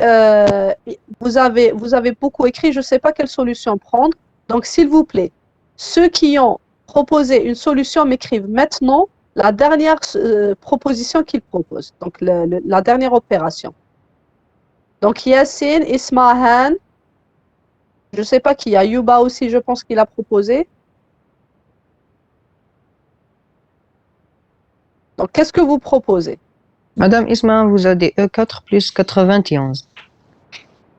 vous avez beaucoup écrit. Je ne sais pas quelle solution prendre. Donc, s'il vous plaît, ceux qui ont proposé une solution m'écrivent maintenant la dernière proposition qu'ils proposent. Donc, la dernière opération. Donc, Yassine, Ismahan, je ne sais pas qui, Ayuba aussi, je pense qu'il a proposé. Donc, qu'est-ce que vous proposez? Madame Isma vous a dit E4 plus 91.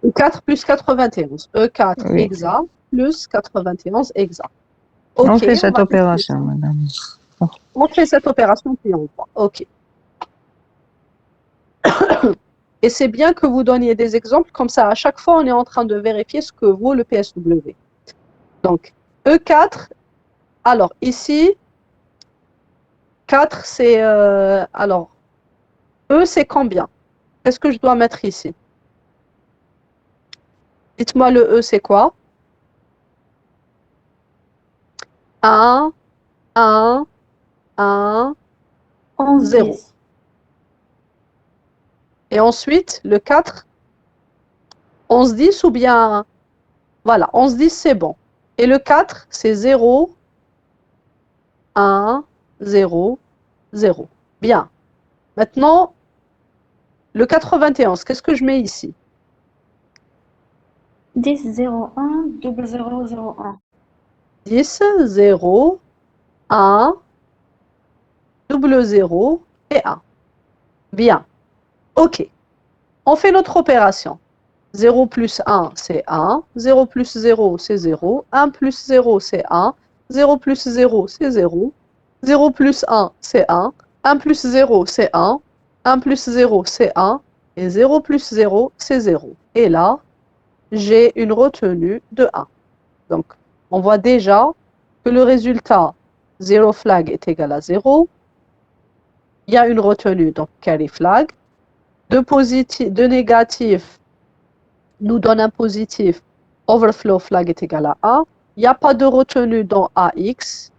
E4 plus 91. E4 Oui. exact plus 91 exact. Okay, on fait cette opération, madame. On fait cette opération puis on voit. OK. Et c'est bien que vous donniez des exemples, comme ça, à chaque fois, on est en train de vérifier ce que vaut le PSW. Donc, E4, alors ici, 4, c'est... alors, E, c'est combien? Qu'est-ce que je dois mettre ici? Dites-moi, le E, c'est quoi? 1, 1, 1, 0. Et ensuite, le 4, 11, 10 ou bien... Voilà, 11, 10, c'est bon. Et le 4, c'est 0, 1, 0, 0. Bien. Maintenant, le 91, qu'est-ce que je mets ici? 10, 0, 1, 0, 0, 1. 10, 0, 1, double 0 et 1. Bien. OK. On fait notre opération. 0 plus 1, c'est 1. 0 plus 0, c'est 0. 1 plus 0, c'est 1. 0 plus 0, c'est 0. 0 plus 1, c'est 1. 1 plus 0, c'est 1. 1 plus 0, c'est 1. Et 0 plus 0, c'est 0. Et là, j'ai une retenue de 1. Donc, on voit déjà que le résultat 0 flag est égal à 0. Il y a une retenue, donc carry flag. De négatif nous donne un positif. Overflow flag est égal à 1. Il n'y a pas de retenue dans AX.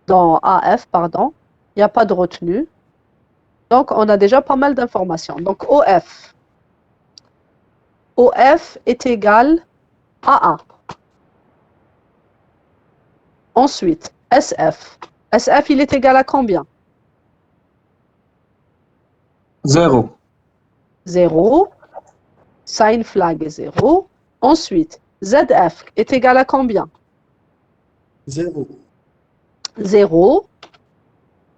Dans AF, pardon. Il n'y a pas de retenue. Donc, on a déjà pas mal d'informations. Donc, OF. OF est égal à 1. Ensuite, SF. SF, il est égal à combien? 0. 0. Sign flag est 0. Ensuite, ZF est égal à combien? 0. 0.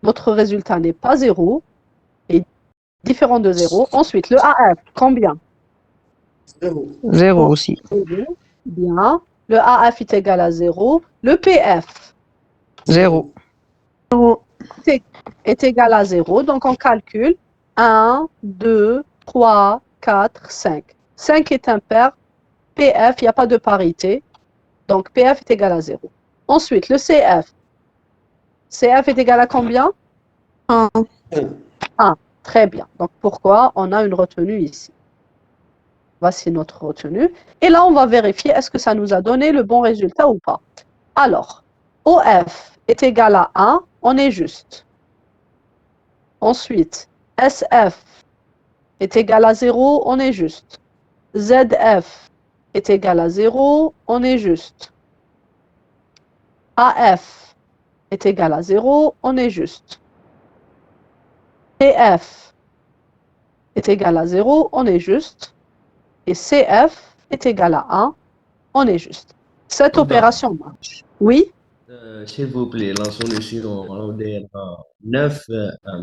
Notre résultat n'est pas 0. Et différent de 0. Ensuite, le AF, combien? 0. 0 aussi. 0. Bien. Le AF est égal à 0. Le PF 0. est égal à 0. Donc, on calcule 1, 2, 3, 4, 5. 5 est impair. PF, il n'y a pas de parité. Donc, PF est égal à 0. Ensuite, le CF. CF est égal à combien? 1. 1. Très bien. Donc, pourquoi on a une retenue ici? Voici notre retenue. Et là, on va vérifier est-ce que ça nous a donné le bon résultat ou pas. Alors, OF est égal à 1, on est juste. Ensuite, SF est égal à 0, on est juste. ZF est égal à 0, on est juste. AF est égal à 0, on est juste. TF est égal à 0, on est juste. Et CF est égal à 1, on est juste. Cette opération marche. Oui? S'il vous plaît, la solution, on dirait 9,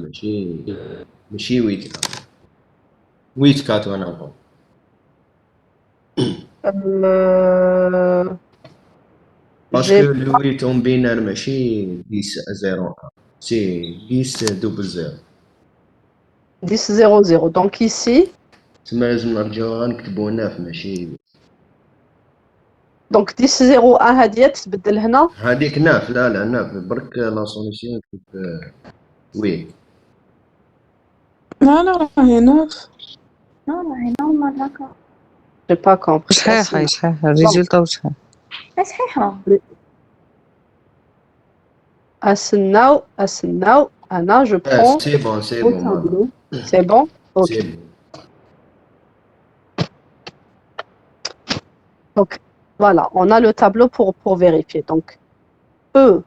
ماشي 8. 8 4 وانا نقول. Parce que le 8 en binaire ماشي 10 0 1. C'est 10 double 0. 10 0 0. Donc ici, تسمى لازم نرجعوها نكتبو 9 ماشي. donc 10 0 1 هادية تتبدل هنا. هذيك 9 لا 9 برك لا سوليسيون نكتب 8. لا هي 9. Non, هي normal هكا. J'ai pas compris. صحيح الريزلت صحيح. صحيحة. أسناو أنا je prends C'est bon, c'est au bon. tableau. C'est bon? Ok. C'est bon. Donc voilà, on a le tableau pour vérifier. Donc E,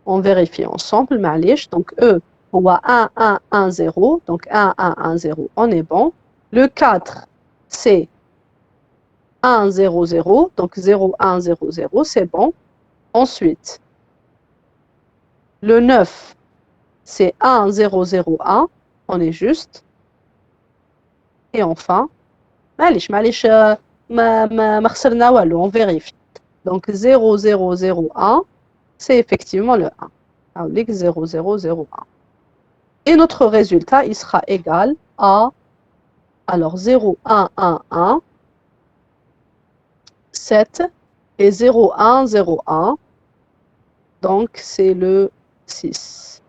on vérifie ensemble, معليش. Donc E, on voit 1 1 1 0. Donc 1 1 1 0, on est bon. Le 4, c'est 1 0 0. Donc 0 1 0 0, c'est bon. Ensuite, le 9, c'est 1 0 0 1, on est juste. Et enfin, معليش ما خسرنا والو, on vérifie. Donc 0 0 0 1, c'est effectivement le 1. Alors, 0 0 0 1. Et notre résultat, il sera égal à, alors 0 1 1 1, 7 et 0 1 0 1. Donc c'est le 6.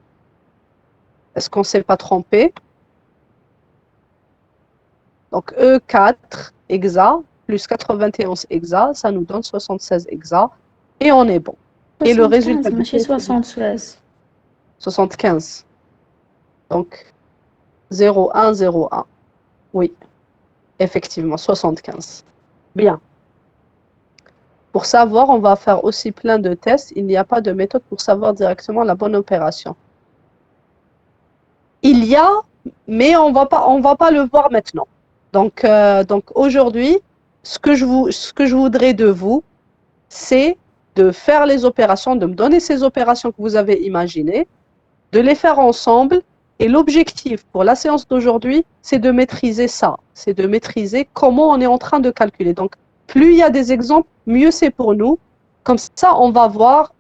Est-ce qu'on ne s'est pas trompé? Donc E4 hexa plus 91 hexa, ça nous donne 76 hexa. Et on est bon. Et le résultat... ماشي 76. 75. Donc 0 1 0 1. Oui, effectivement, 75. Bien. Pour savoir, on va faire aussi plein de tests. Il n'y a pas de méthode pour savoir directement la bonne opération. Il y a, mais on va pas le voir maintenant. Donc aujourd'hui, ce que je voudrais de vous, c'est de faire les opérations, de me donner ces opérations que vous avez imaginées, de les faire ensemble. Et l'objectif pour la séance d'aujourd'hui, c'est de maîtriser ça. C'est de maîtriser comment on est en train de calculer. Donc, plus il y a des exemples, mieux c'est pour nous. Comme ça, on va voir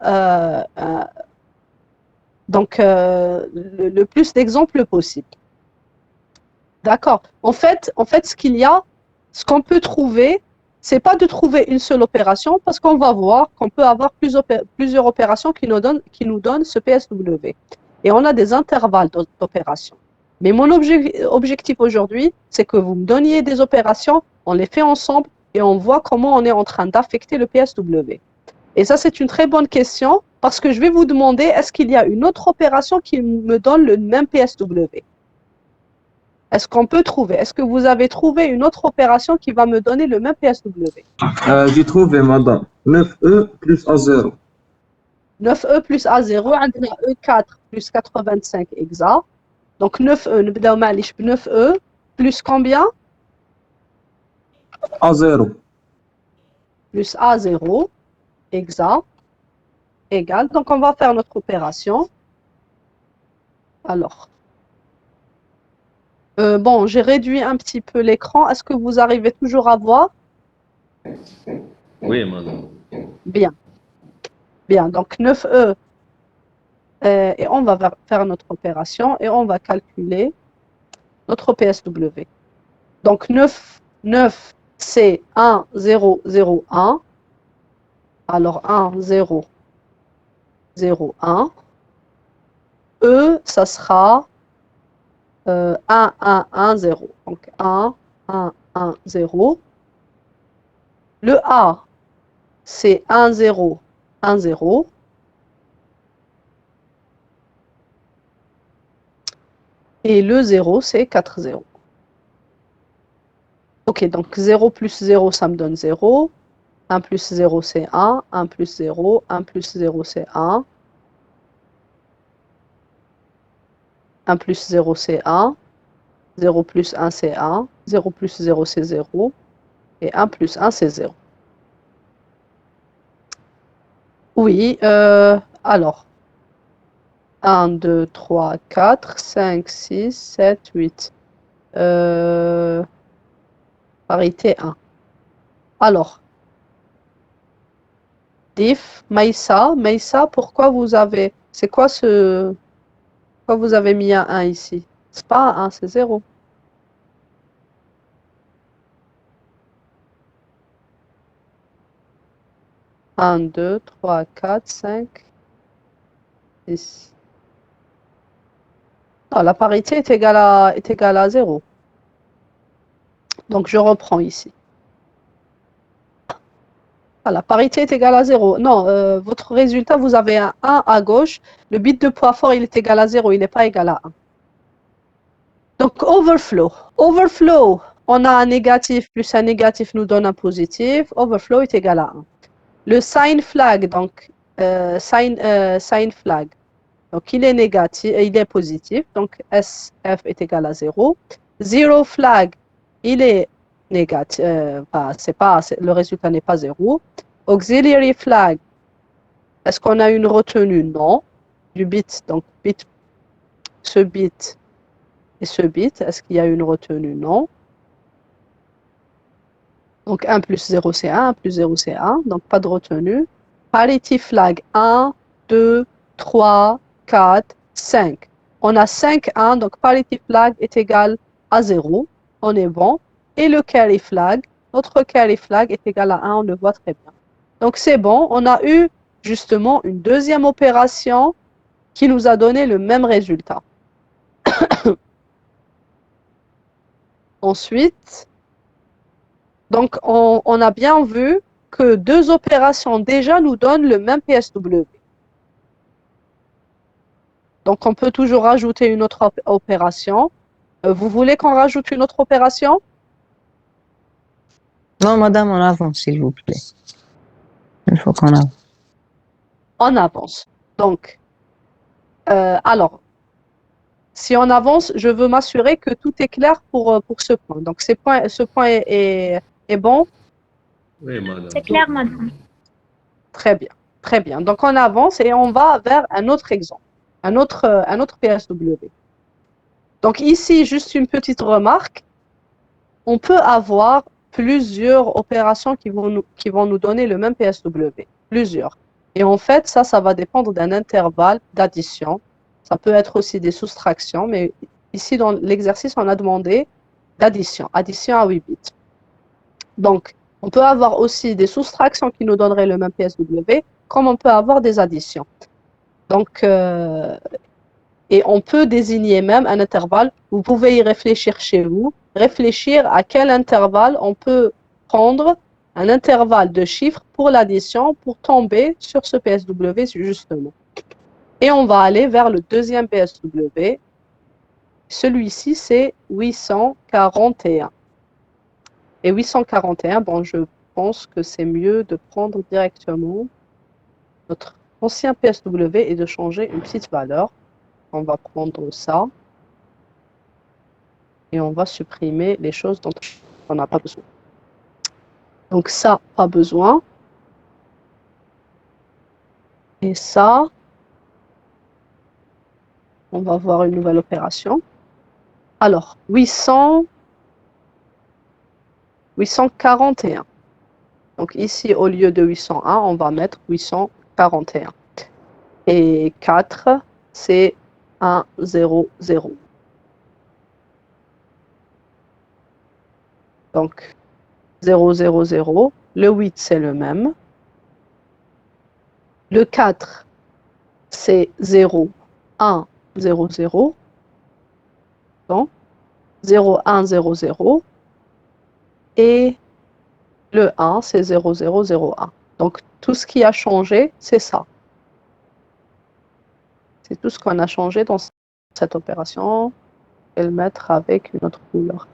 le plus d'exemples possible. D'accord. En fait, ce qu'il y a, ce qu'on peut trouver, c'est pas de trouver une seule opération, parce qu'on va voir qu'on peut avoir plusieurs opérations qui nous donnent ce PSW. Et on a des intervalles d'opérations. Mais mon objectif aujourd'hui, c'est que vous me donniez des opérations, on les fait ensemble et on voit comment on est en train d'affecter le PSW. Et ça, c'est une très bonne question parce que je vais vous demander, est-ce qu'il y a une autre opération qui me donne le même PSW? Est-ce qu'on peut trouver? Est-ce que vous avez trouvé une autre opération qui va me donner le même PSW? J'ai trouvé, madame. 9E plus A0. 9E plus A0, on a E4 plus 85 hexa. Donc 9E, نبداو معليش ب 9E plus combien? A0. Plus A0 hexa égale. Donc on va faire notre opération. Alors, bon, j'ai réduit un petit peu l'écran. Est-ce que vous arrivez toujours à voir? Oui, madame. Bien. Bien, donc 9E. Et on va faire notre opération et on va calculer notre PSW. Donc 9, c'est 1, 0, 0, 1. Alors 1, 0, 0, 1. E, ça sera 1, 1, 1, 0. Donc 1, 1, 1, 0. Le A, c'est 1, 0, 1, 0. Et le 0, c'est 4, 0. Ok, donc 0 plus 0, ça me donne 0. 1 plus 0, c'est 1. 1 plus 0. 1 plus 0, c'est 1. 1 plus 0, c'est 1. 0 plus 1, c'est 1. 0 plus 0, c'est 0. Et 1 plus 1, c'est 0. Oui, alors. 1, 2, 3, 4, 5, 6, 7, 8. Parité 1. Alors. Diff, Maïssa, pourquoi vous avez... C'est quoi ce... Pourquoi vous avez mis un 1 ici? C'est pas un 1, c'est 0. Un, 2, 3, 4, 5, 6. Non, la parité est égale à 0. Donc je reprends ici. Ah, la parité est égale à 0. Non, votre résultat, vous avez un 1 à gauche. Le bit de poids fort, il est égal à 0. Il n'est pas égal à 1. Donc overflow. Overflow, on a un négatif plus un négatif nous donne un positif. Overflow est égal à 1. Le sign flag, donc sign flag. Donc il est négatif, il est positif. Donc SF est égal à 0. Zero flag, il est négatif. Le résultat n'est pas 0. Auxiliary flag, est-ce qu'on a une retenue? Non. Du bit, donc ce bit et ce bit, est-ce qu'il y a une retenue? Non. Donc 1 plus 0 c'est 1, 1 plus 0 c'est 1, donc pas de retenue. Parity flag 1, 2, 3, 4, 5. On a 5, 1, donc parity flag est égal à 0, on est bon. Et le carry flag, notre carry flag est égal à 1, on le voit très bien. Donc c'est bon, on a eu justement une deuxième opération qui nous a donné le même résultat. Ensuite, donc on a bien vu que deux opérations déjà nous donnent le même PSW. Donc on peut toujours rajouter une autre opération. Vous voulez qu'on rajoute une autre opération? Non, madame, on avance, s'il vous plaît. Il faut qu'on avance. On avance. Donc, alors, si on avance, je veux m'assurer que tout est clair pour ce point. Donc, ce point est bon? Oui, madame. C'est clair, madame. Très bien, très bien. Donc, on avance et on va vers un autre exemple, un autre PSW. Donc, ici, juste une petite remarque. On peut avoir plusieurs opérations qui vont nous donner le même PSW. Plusieurs. Et en fait, ça va dépendre d'un intervalle d'addition. Ça peut être aussi des soustractions, mais ici, dans l'exercice, on a demandé d'addition, addition à 8 bits. Donc, on peut avoir aussi des soustractions qui nous donneraient le même PSW, comme on peut avoir des additions. Donc, et on peut désigner même un intervalle. Vous pouvez y réfléchir chez vous, réfléchir à quel intervalle on peut prendre un intervalle de chiffres pour l'addition pour tomber sur ce PSW justement. Et on va aller vers le deuxième PSW. Celui-ci, c'est 841. Et 841, bon, je pense que c'est mieux de prendre directement notre ancien PSW et de changer une petite valeur. On va prendre ça. Et on va supprimer les choses dont on n'a pas besoin. Donc ça, pas besoin. Et ça, on va voir une nouvelle opération. Alors, 841. Donc ici, au lieu de 801, on va mettre 841. Et 4, c'est 1, 0, 0. Donc, 0, 0, 0. Le 8, c'est le même. Le 4, c'est 0, 1, 0, 0. Donc, 0, 1, 0, 0. Et le 1, c'est 0, 0, 0, 1. Donc, tout ce qui a changé, c'est ça. C'est tout ce qu'on a changé dans cette opération. Je vais le mettre avec une autre couleur.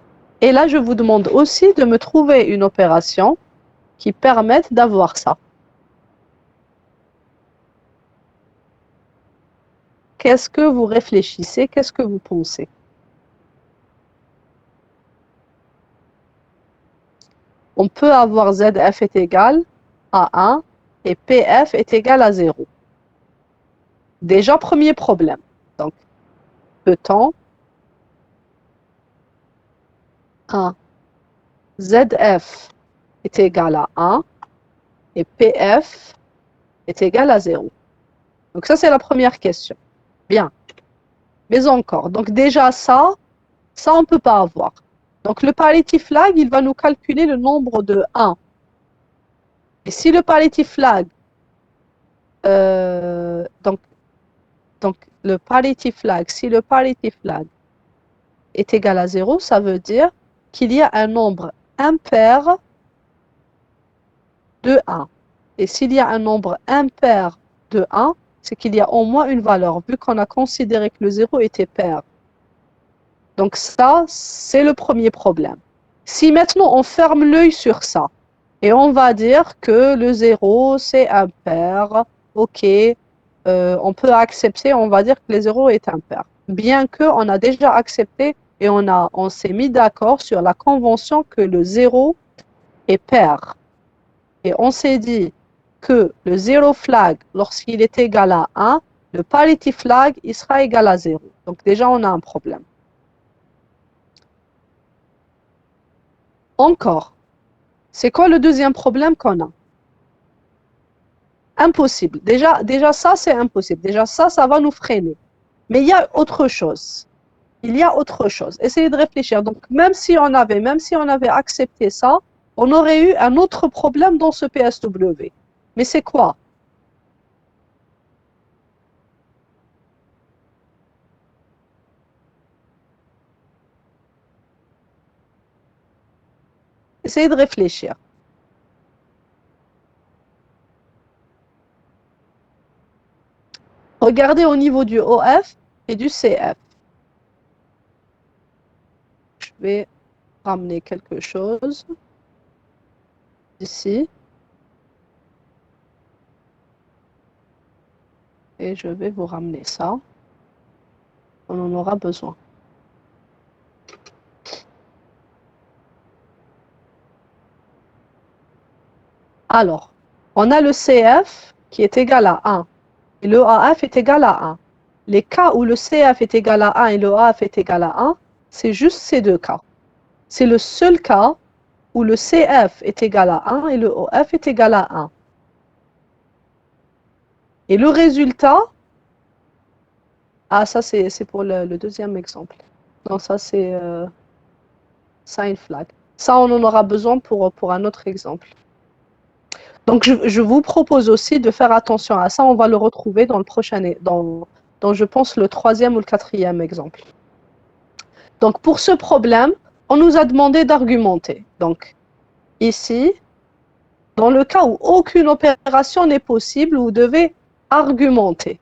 Et là, je vous demande aussi de me trouver une opération qui permette d'avoir ça. Qu'est-ce que vous réfléchissez? Qu'est-ce que vous pensez? On peut avoir ZF est égal à 1 et PF est égal à 0. Déjà, premier problème. Donc, peut-on 1 ZF est égal à 1 et PF est égal à 0. Donc ça, c'est la première question. Bien. Mais encore. Donc déjà, ça on ne peut pas avoir. Donc le parity flag, il va nous calculer le nombre de 1. Et si le parity flag, donc le parity flag, si le parity flag est égal à 0, ça veut dire qu'il y a un nombre impair de 1. Et s'il y a un nombre impair de 1, c'est qu'il y a au moins une valeur, vu qu'on a considéré que le 0 était pair. Donc ça, c'est le premier problème. Si maintenant on ferme l'œil sur ça, et on va dire que le 0, c'est impair, ok, on peut accepter, on va dire que le 0 est impair. Bien qu'on a déjà accepté et on s'est mis d'accord sur la convention que le 0 est pair. Et on s'est dit que le 0 flag, lorsqu'il est égal à 1, le parity flag, il sera égal à 0. Donc déjà, on a un problème. Encore. C'est quoi le deuxième problème qu'on a? Impossible. Déjà ça, c'est impossible. Déjà ça va nous freiner. Mais il y a autre chose. Il y a autre chose. Essayez de réfléchir. Donc, même si on avait accepté ça, on aurait eu un autre problème dans ce PSW. Mais c'est quoi? Essayez de réfléchir. Regardez au niveau du OF et du CF. Je vais ramener quelque chose ici. Et je vais vous ramener ça. On en aura besoin. Alors, on a le CF qui est égal à 1 et le AF est égal à 1. Les cas où le CF est égal à 1 et le AF est égal à 1, c'est juste ces deux cas. C'est le seul cas où le CF est égal à 1 et le OF est égal à 1. Et le résultat, ah ça c'est pour le deuxième exemple. Non, ça c'est sign flag. Ça on en aura besoin pour un autre exemple. Donc je vous propose aussi de faire attention à ça. On va le retrouver dans le prochain, dans je pense le troisième ou le quatrième exemple. Donc pour ce problème, on nous a demandé d'argumenter. Donc ici, dans le cas où aucune opération n'est possible, vous devez argumenter.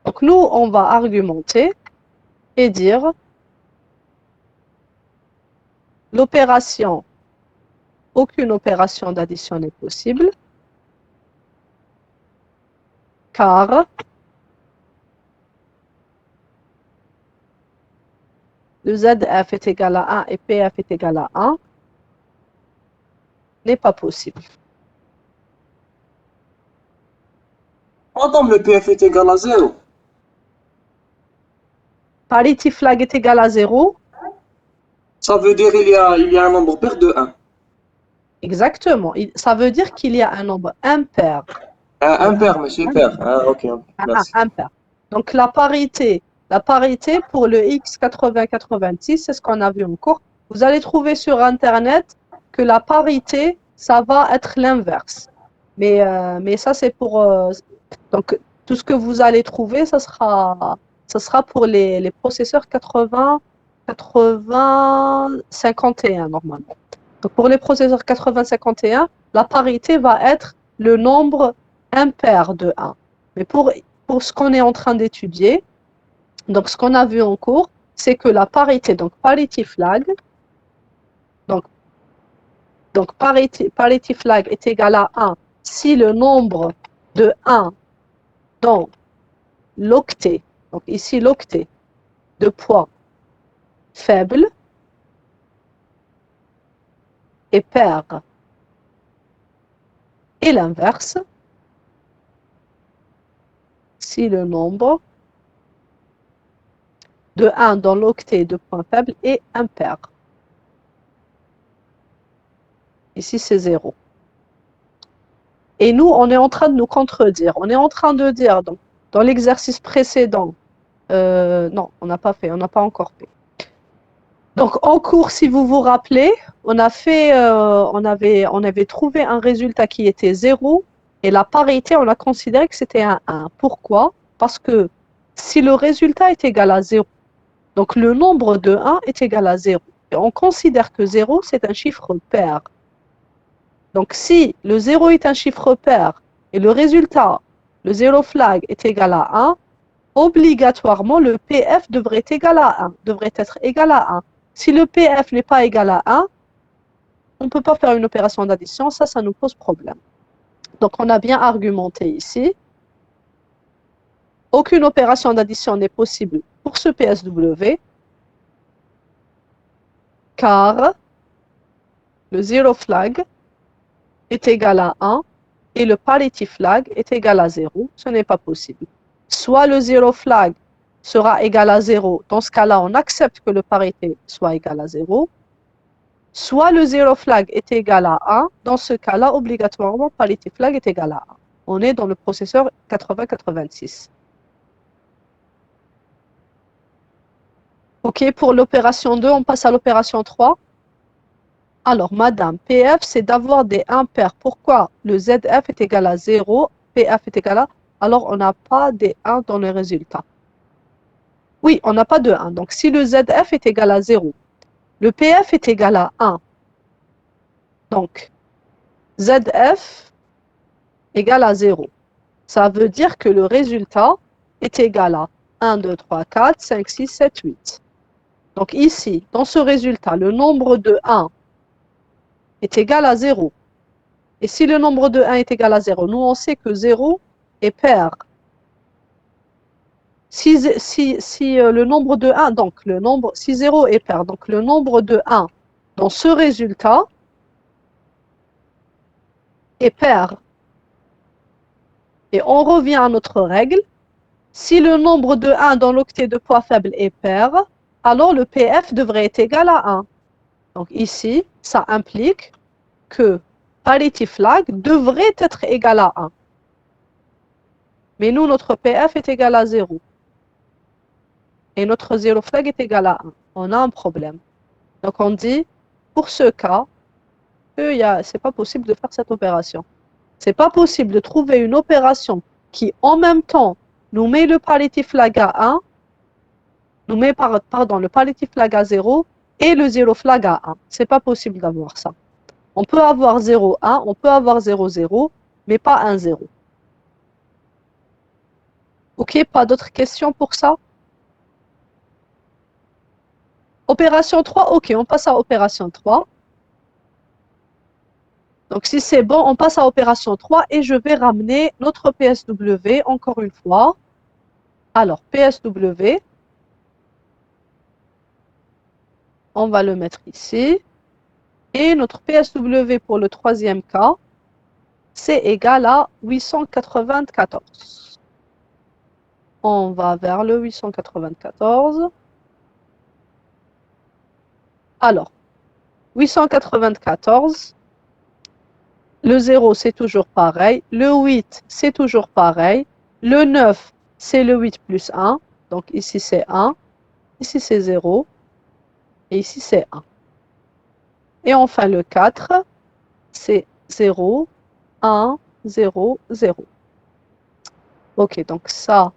Donc nous, on va argumenter et dire l'opération, aucune opération d'addition n'est possible, car le ZF est égal à 1 et PF est égal à 1 n'est pas possible. Madame, le PF est égal à 0. Parity flag est égal à 0. Ça veut dire qu'il y a un nombre pair de 1. Exactement. Ça veut dire qu'il y a un nombre impair. Impair, monsieur pair. Ah, ok. Merci. Impair. Donc la parité La parité pour le X80-86, c'est ce qu'on a vu en cours. Vous allez trouver sur Internet que la parité, ça va être l'inverse. Mais ça, c'est pour... donc, tout ce que vous allez trouver, ça sera pour les processeurs 80-51 normalement. Donc, pour les processeurs 80-51, la parité va être le nombre impair de 1. Mais pour ce qu'on est en train d'étudier, donc ce qu'on a vu en cours, c'est que la parité, donc parity flag, donc parity flag est égal à 1 si le nombre de 1 dans l'octet, donc ici l'octet de poids faible est pair, et l'inverse si le nombre de 1 dans l'octet de poids faible est impair. Ici, c'est 0. Et nous, on est en train de nous contredire. On est en train de dire, donc, dans l'exercice précédent, non, on n'a pas encore fait. Donc, en cours, si vous vous rappelez, on avait trouvé un résultat qui était 0, et la parité, on a considéré que c'était un 1. Pourquoi? Parce que si le résultat est égal à 0, donc le nombre de 1 est égal à 0. Et on considère que 0, c'est un chiffre pair. Donc, si le 0 est un chiffre pair et le résultat, le 0 flag, est égal à 1, obligatoirement, le PF devrait être égal à 1, devrait être égal à 1. Si le PF n'est pas égal à 1, on ne peut pas faire une opération d'addition, ça nous pose problème. Donc, on a bien argumenté ici. Aucune opération d'addition n'est possible pour ce PSW, car le 0 flag est égal à 1 et le parity flag est égal à 0. Ce n'est pas possible. Soit le 0 flag sera égal à 0, dans ce cas-là, on accepte que le parité soit égal à 0. Soit le 0 flag est égal à 1, dans ce cas-là, obligatoirement, parity flag est égal à 1. On est dans le processeur 80-86. OK, pour l'opération 2, on passe à l'opération 3. Alors, madame, PF, c'est d'avoir des impairs. Pourquoi le ZF est égal à 0, PF est égal à... Alors, on n'a pas des 1 dans les résultats. Oui, on n'a pas de 1. Donc, si le ZF est égal à 0, le PF est égal à 1. Donc, ZF égale à 0. Ça veut dire que le résultat est égal à 1, 2, 3, 4, 5, 6, 7, 8. Donc, ici, dans ce résultat, le nombre de 1 est égal à 0. Et si le nombre de 1 est égal à 0, nous on sait que 0 est pair. Si le nombre de 1, donc si 0 est pair, donc le nombre de 1 dans ce résultat est pair. Et on revient à notre règle. Si le nombre de 1 dans l'octet de poids faible est pair, alors le PF devrait être égal à 1. Donc ici, ça implique que parity flag devrait être égal à 1. Mais nous, notre PF est égal à 0. Et notre 0 flag est égal à 1. On a un problème. Donc on dit, pour ce cas, c'est pas possible de faire cette opération. C'est pas possible de trouver une opération qui, en même temps, nous met le parity flag à 1, nous met, le parity flag à 0 et le 0 flag à 1. C'est pas possible d'avoir ça. On peut avoir 0, 1, on peut avoir 0, 0, mais pas 1, 0. OK, pas d'autres questions pour ça? Opération 3, OK, on passe à opération 3. Donc, si c'est bon, on passe à opération 3 et je vais ramener notre PSW encore une fois. Alors, PSW, on va le mettre ici. Et notre PSW pour le troisième cas, c'est égal à 894. On va vers le 894. Alors, 894, le 0, c'est toujours pareil. Le 8, c'est toujours pareil. Le 9, c'est le 8 plus 1. Donc ici c'est 1, ici c'est 0, et ici c'est 1. Et enfin le 4, c'est 0, 1, 0, 0. Ok, donc ça,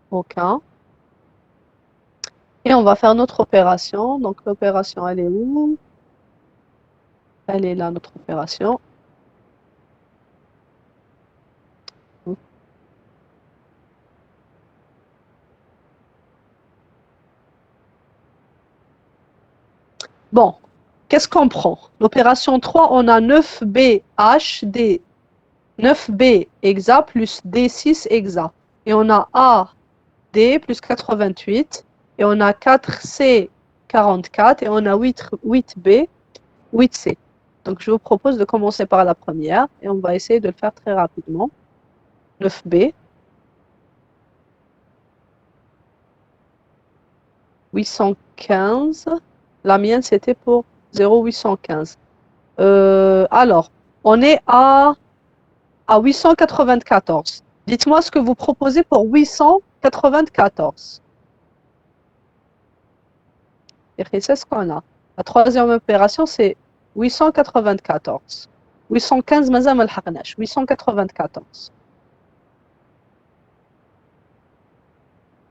aucun. Et on va faire notre opération. Donc l'opération, elle est où? Elle est là, notre opération. Bon, qu'est-ce qu'on prend? L'opération 3, on a 9B HD, 9B hexa plus D6 hexa. Et on a AD plus 88. Et on a 4C 44. Et on a 8B 8C. Donc je vous propose de commencer par la première. Et on va essayer de le faire très rapidement. 9B. 815. La mienne, c'était pour 0,815. Alors, on est à 894. Dites-moi ce que vous proposez pour 894. Et c'est ce qu'on a. La troisième opération, c'est 894. 815, mazal ma l'haqnash. 894.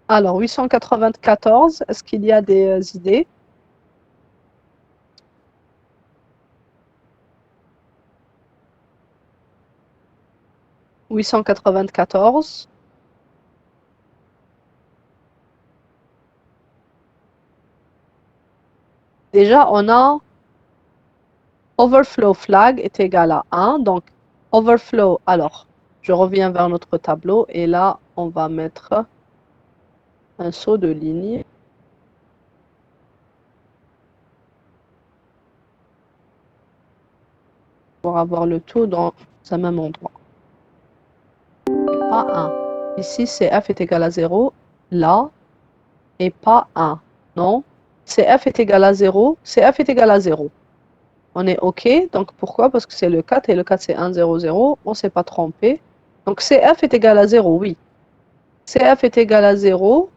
Alors, 894, est-ce qu'il y a des idées? « 894. Déjà, on a overflow flag est égal à 1. Donc, overflow, alors, je reviens vers notre tableau et là, on va mettre un saut de ligne. Pour avoir le tout dans un même endroit. Pas 1. Ici, CF est égal à 0, là, et pas 1. Non, CF est égal à 0, CF est égal à 0. On est OK, donc pourquoi? Parce que c'est le 4, et le 4 c'est 1, 0, 0, on ne s'est pas trompé. Donc CF est égal à 0, oui. CF est égal à 0,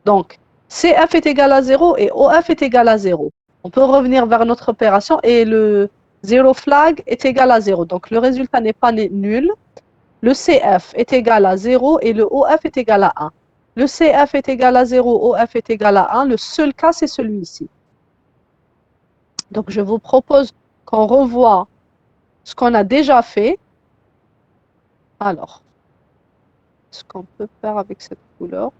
donc CF est égal à 0 et OF est égal à 0. On peut revenir vers notre opération et le 0 flag est égal à 0. Donc le résultat n'est pas nul. Le CF est égal à 0 et le OF est égal à 1. Le CF est égal à 0, OF est égal à 1. Le seul cas, c'est celui-ci. Donc je vous propose qu'on revoie ce qu'on a déjà fait. Alors, ce qu'on peut faire avec cette couleur.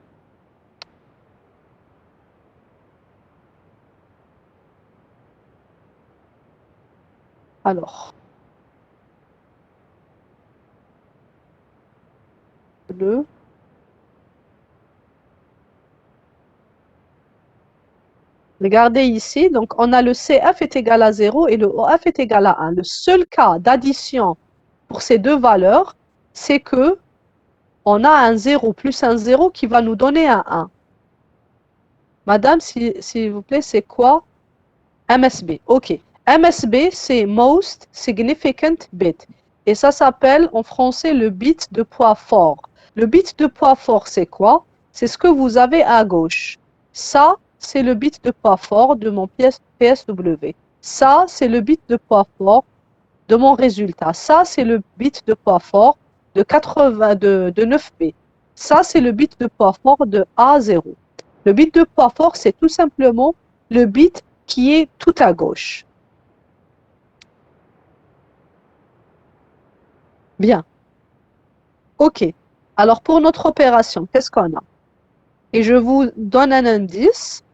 Alors, bleu. Regardez ici, donc on a le CF est égal à 0 et le OF est égal à 1. Le seul cas d'addition pour ces deux valeurs, c'est que on a un 0 plus un 0 qui va nous donner un 1. Madame, s'il vous plaît, c'est quoi? MSB. OK. MSB, c'est Most Significant Bit. Et ça s'appelle en français le bit de poids fort. Le bit de poids fort, c'est quoi? C'est ce que vous avez à gauche. Ça, c'est le bit de poids fort de mon PSW. Ça, c'est le bit de poids fort de mon résultat. Ça, c'est le bit de poids fort de 9B. Ça, c'est le bit de poids fort de A0. Le bit de poids fort, c'est tout simplement le bit qui est tout à gauche. Bien. OK. Alors, pour notre opération, qu'est-ce qu'on a? Et je vous donne un indice.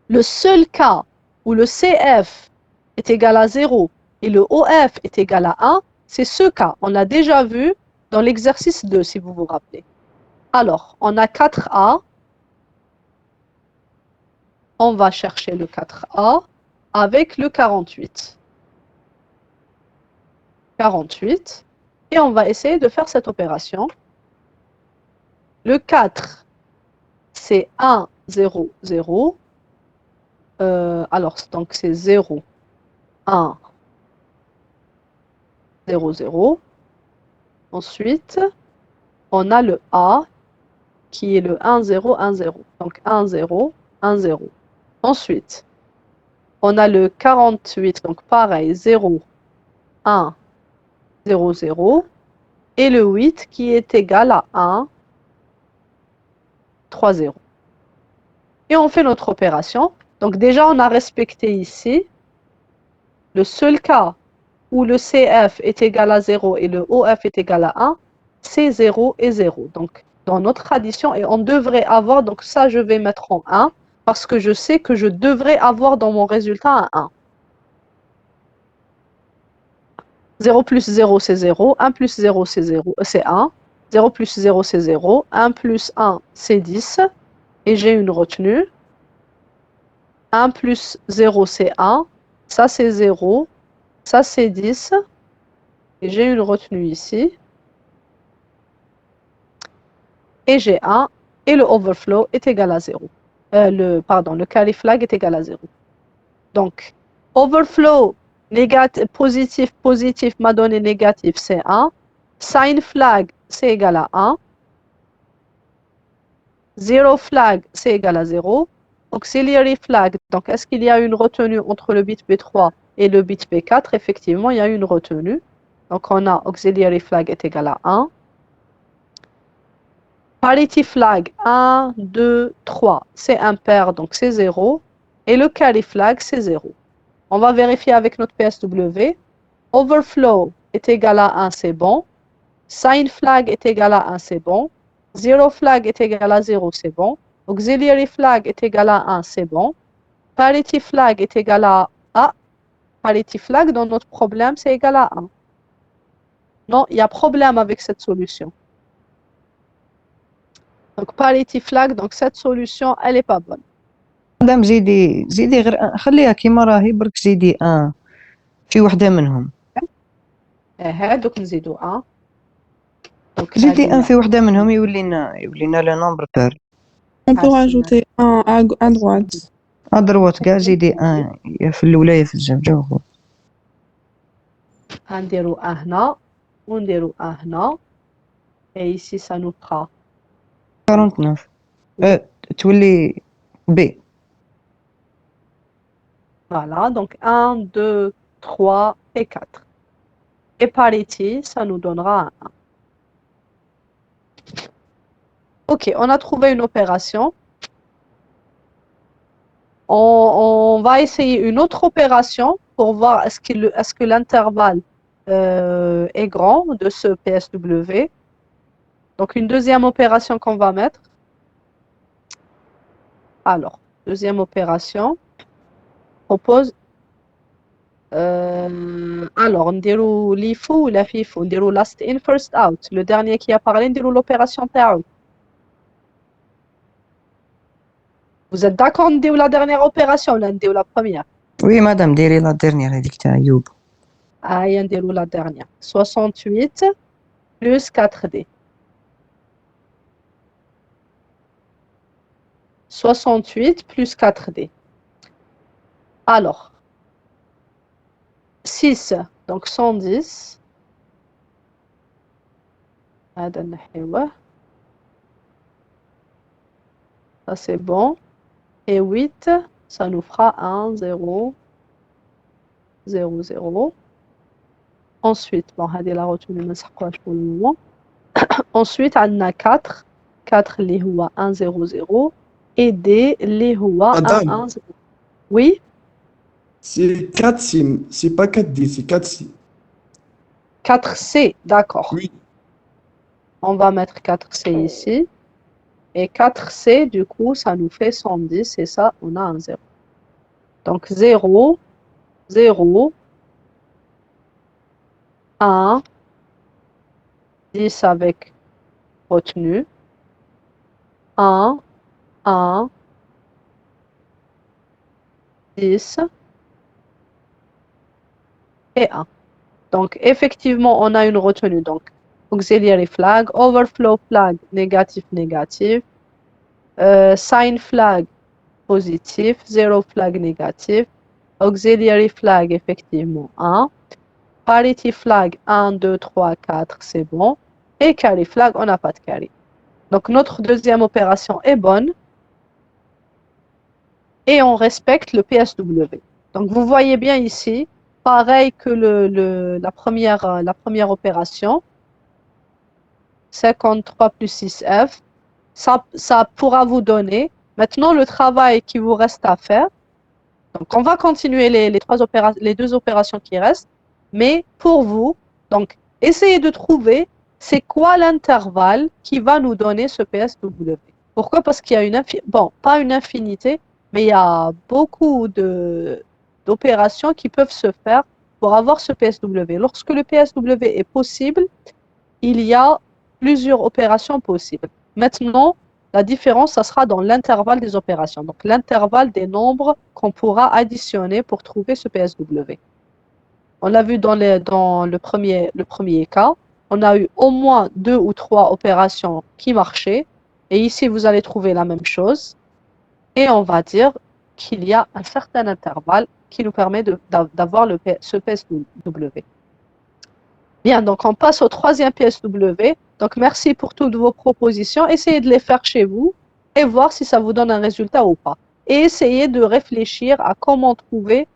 Le seul cas où le CF est égal à 0 et le OF est égal à 1, c'est ce cas. On l'a déjà vu dans l'exercice 2, si vous vous rappelez. Alors, on a 4A. On va chercher le 4A avec le 48. 48. Et on va essayer de faire cette opération. Le 4, c'est 1, 0, 0. Alors, donc c'est 0, 1, 0, 0. Ensuite, on a le A qui est le 1, 0, 1, 0. Donc 1, 0, 1, 0. Ensuite, on a le 48, donc pareil, 0, 1, 0, 0. Et le 8 qui est égal à 1, 3, 0. Et on fait notre opération. Donc déjà, on a respecté ici le seul cas où le CF est égal à 0 et le OF est égal à 1, c'est 0 et 0. Donc, dans notre addition, et on devrait avoir, donc ça, je vais mettre en 1, parce que je sais que je devrais avoir dans mon résultat un 1. 0 plus 0, c'est 0. 1 plus 0, c'est 0, c'est 1. 0 plus 0, c'est 0. 1 plus 1, c'est 10. Et j'ai une retenue. 1 plus 0, c'est 1. Ça, c'est 0. Ça, c'est 10. Et j'ai une retenue ici. Et j'ai 1. Et le overflow est égal à 0. Le carry flag est égal à 0. Donc, overflow positif, positif m'a donné négatif, c'est 1. Sign flag, c'est égal à 1. Zero flag, c'est égal à 0. Auxiliary flag, donc est-ce qu'il y a une retenue entre le bit B3 et le bit B4? Effectivement, il y a une retenue. Donc on a auxiliary flag est égal à 1. Parity flag, 1, 2, 3, c'est impair, donc c'est 0. Et le carry flag, c'est 0. On va vérifier avec notre PSW. Overflow est égal à 1, c'est bon. Sign flag est égal à 1, c'est bon. Zero flag est égal à 0, c'est bon. Auxiliary flag est égal à 1, c'est bon. Parity flag est égal à... Ah, parity flag, dans notre problème, c'est égal à 1. Non, il y a problème avec cette solution. Donc, parity flag, donc cette solution, elle n'est pas bonne. مدام زيدي غير خليها كيما راهي برك زيدي في وحدة منهم. دوك نزيدو 1. Donc, زيدي في وحدة منهم يولينا لو نومبر بار. On peut rajouter un à droite. À droite كاع زيدي في الولاية في الزوجة. نديرو 1 هنا ونديرو 1 هنا. Et ici, ça nous fera 49. تولي B. Voilà, donc 1, 2, 3 et 4. Et parity, ça nous donnera un 1. Ok, on a trouvé une opération. On va essayer une autre opération pour voir est-ce que l'intervalle est grand de ce PSW. Donc une deuxième opération qu'on va mettre. Alors, deuxième opération propose. Alors, on déroule l'IFO ou la FIFO, on déroule last in, first out. Le dernier qui a parlé, on déroule l'opération PAO. Vous êtes d'accord, on déroule la dernière opération, on déroule la première? Oui, madame, ديري la dernière هذيك تاع أيوب. On déroule la dernière. 68 plus 4D. 68 plus 4D. Alors, 6, donc 110. Ça c'est bon. Et 8, ça nous fera 1, 0, 0, 0. Ensuite, bon, la retenue pour le moment. Ensuite, on a 4. 4, les Houa 1, 0, 0. Et D, les Houa 1, 1, 0. Oui? C'est 4C, c'est pas 4D, c'est 4C. 4C, d'accord. Oui. On va mettre 4C ici. Et 4C, du coup, ça nous fait 110. Et ça, on a un 0. Donc 0, 0, 1, 10 avec retenue. 1, 1, 10 et 1. Donc, effectivement, on a une retenue. Donc, auxiliary flag, overflow flag, négatif, négatif. Sign flag, positif. Zero flag, négatif. Auxiliary flag, effectivement, 1. Parity flag, 1, 2, 3, 4, c'est bon. Et carry flag, on n'a pas de carry. Donc notre deuxième opération est bonne. Et on respecte le PSW. Donc vous voyez bien ici, pareil que la première opération, 53 plus 6F, ça pourra vous donner maintenant le travail qui vous reste à faire. Donc on va continuer les deux opérations qui restent, mais pour vous, donc essayez de trouver c'est quoi l'intervalle qui va nous donner ce PSW. Pourquoi? Parce qu'il y a pas une infinité, mais il y a beaucoup d'opérations qui peuvent se faire pour avoir ce PSW. Lorsque le PSW est possible, il y a plusieurs opérations possibles. Maintenant, la différence, ça sera dans l'intervalle des opérations. Donc, l'intervalle des nombres qu'on pourra additionner pour trouver ce PSW. On l'a vu dans le premier cas. On a eu au moins 2 ou 3 opérations qui marchaient. Et ici, vous allez trouver la même chose. Et on va dire qu'il y a un certain intervalle qui nous permet d'avoir ce PSW. Bien, donc on passe au troisième PSW. Donc merci pour toutes vos propositions. Essayez de les faire chez vous et voir si ça vous donne un résultat ou pas. Et essayez de réfléchir à comment trouver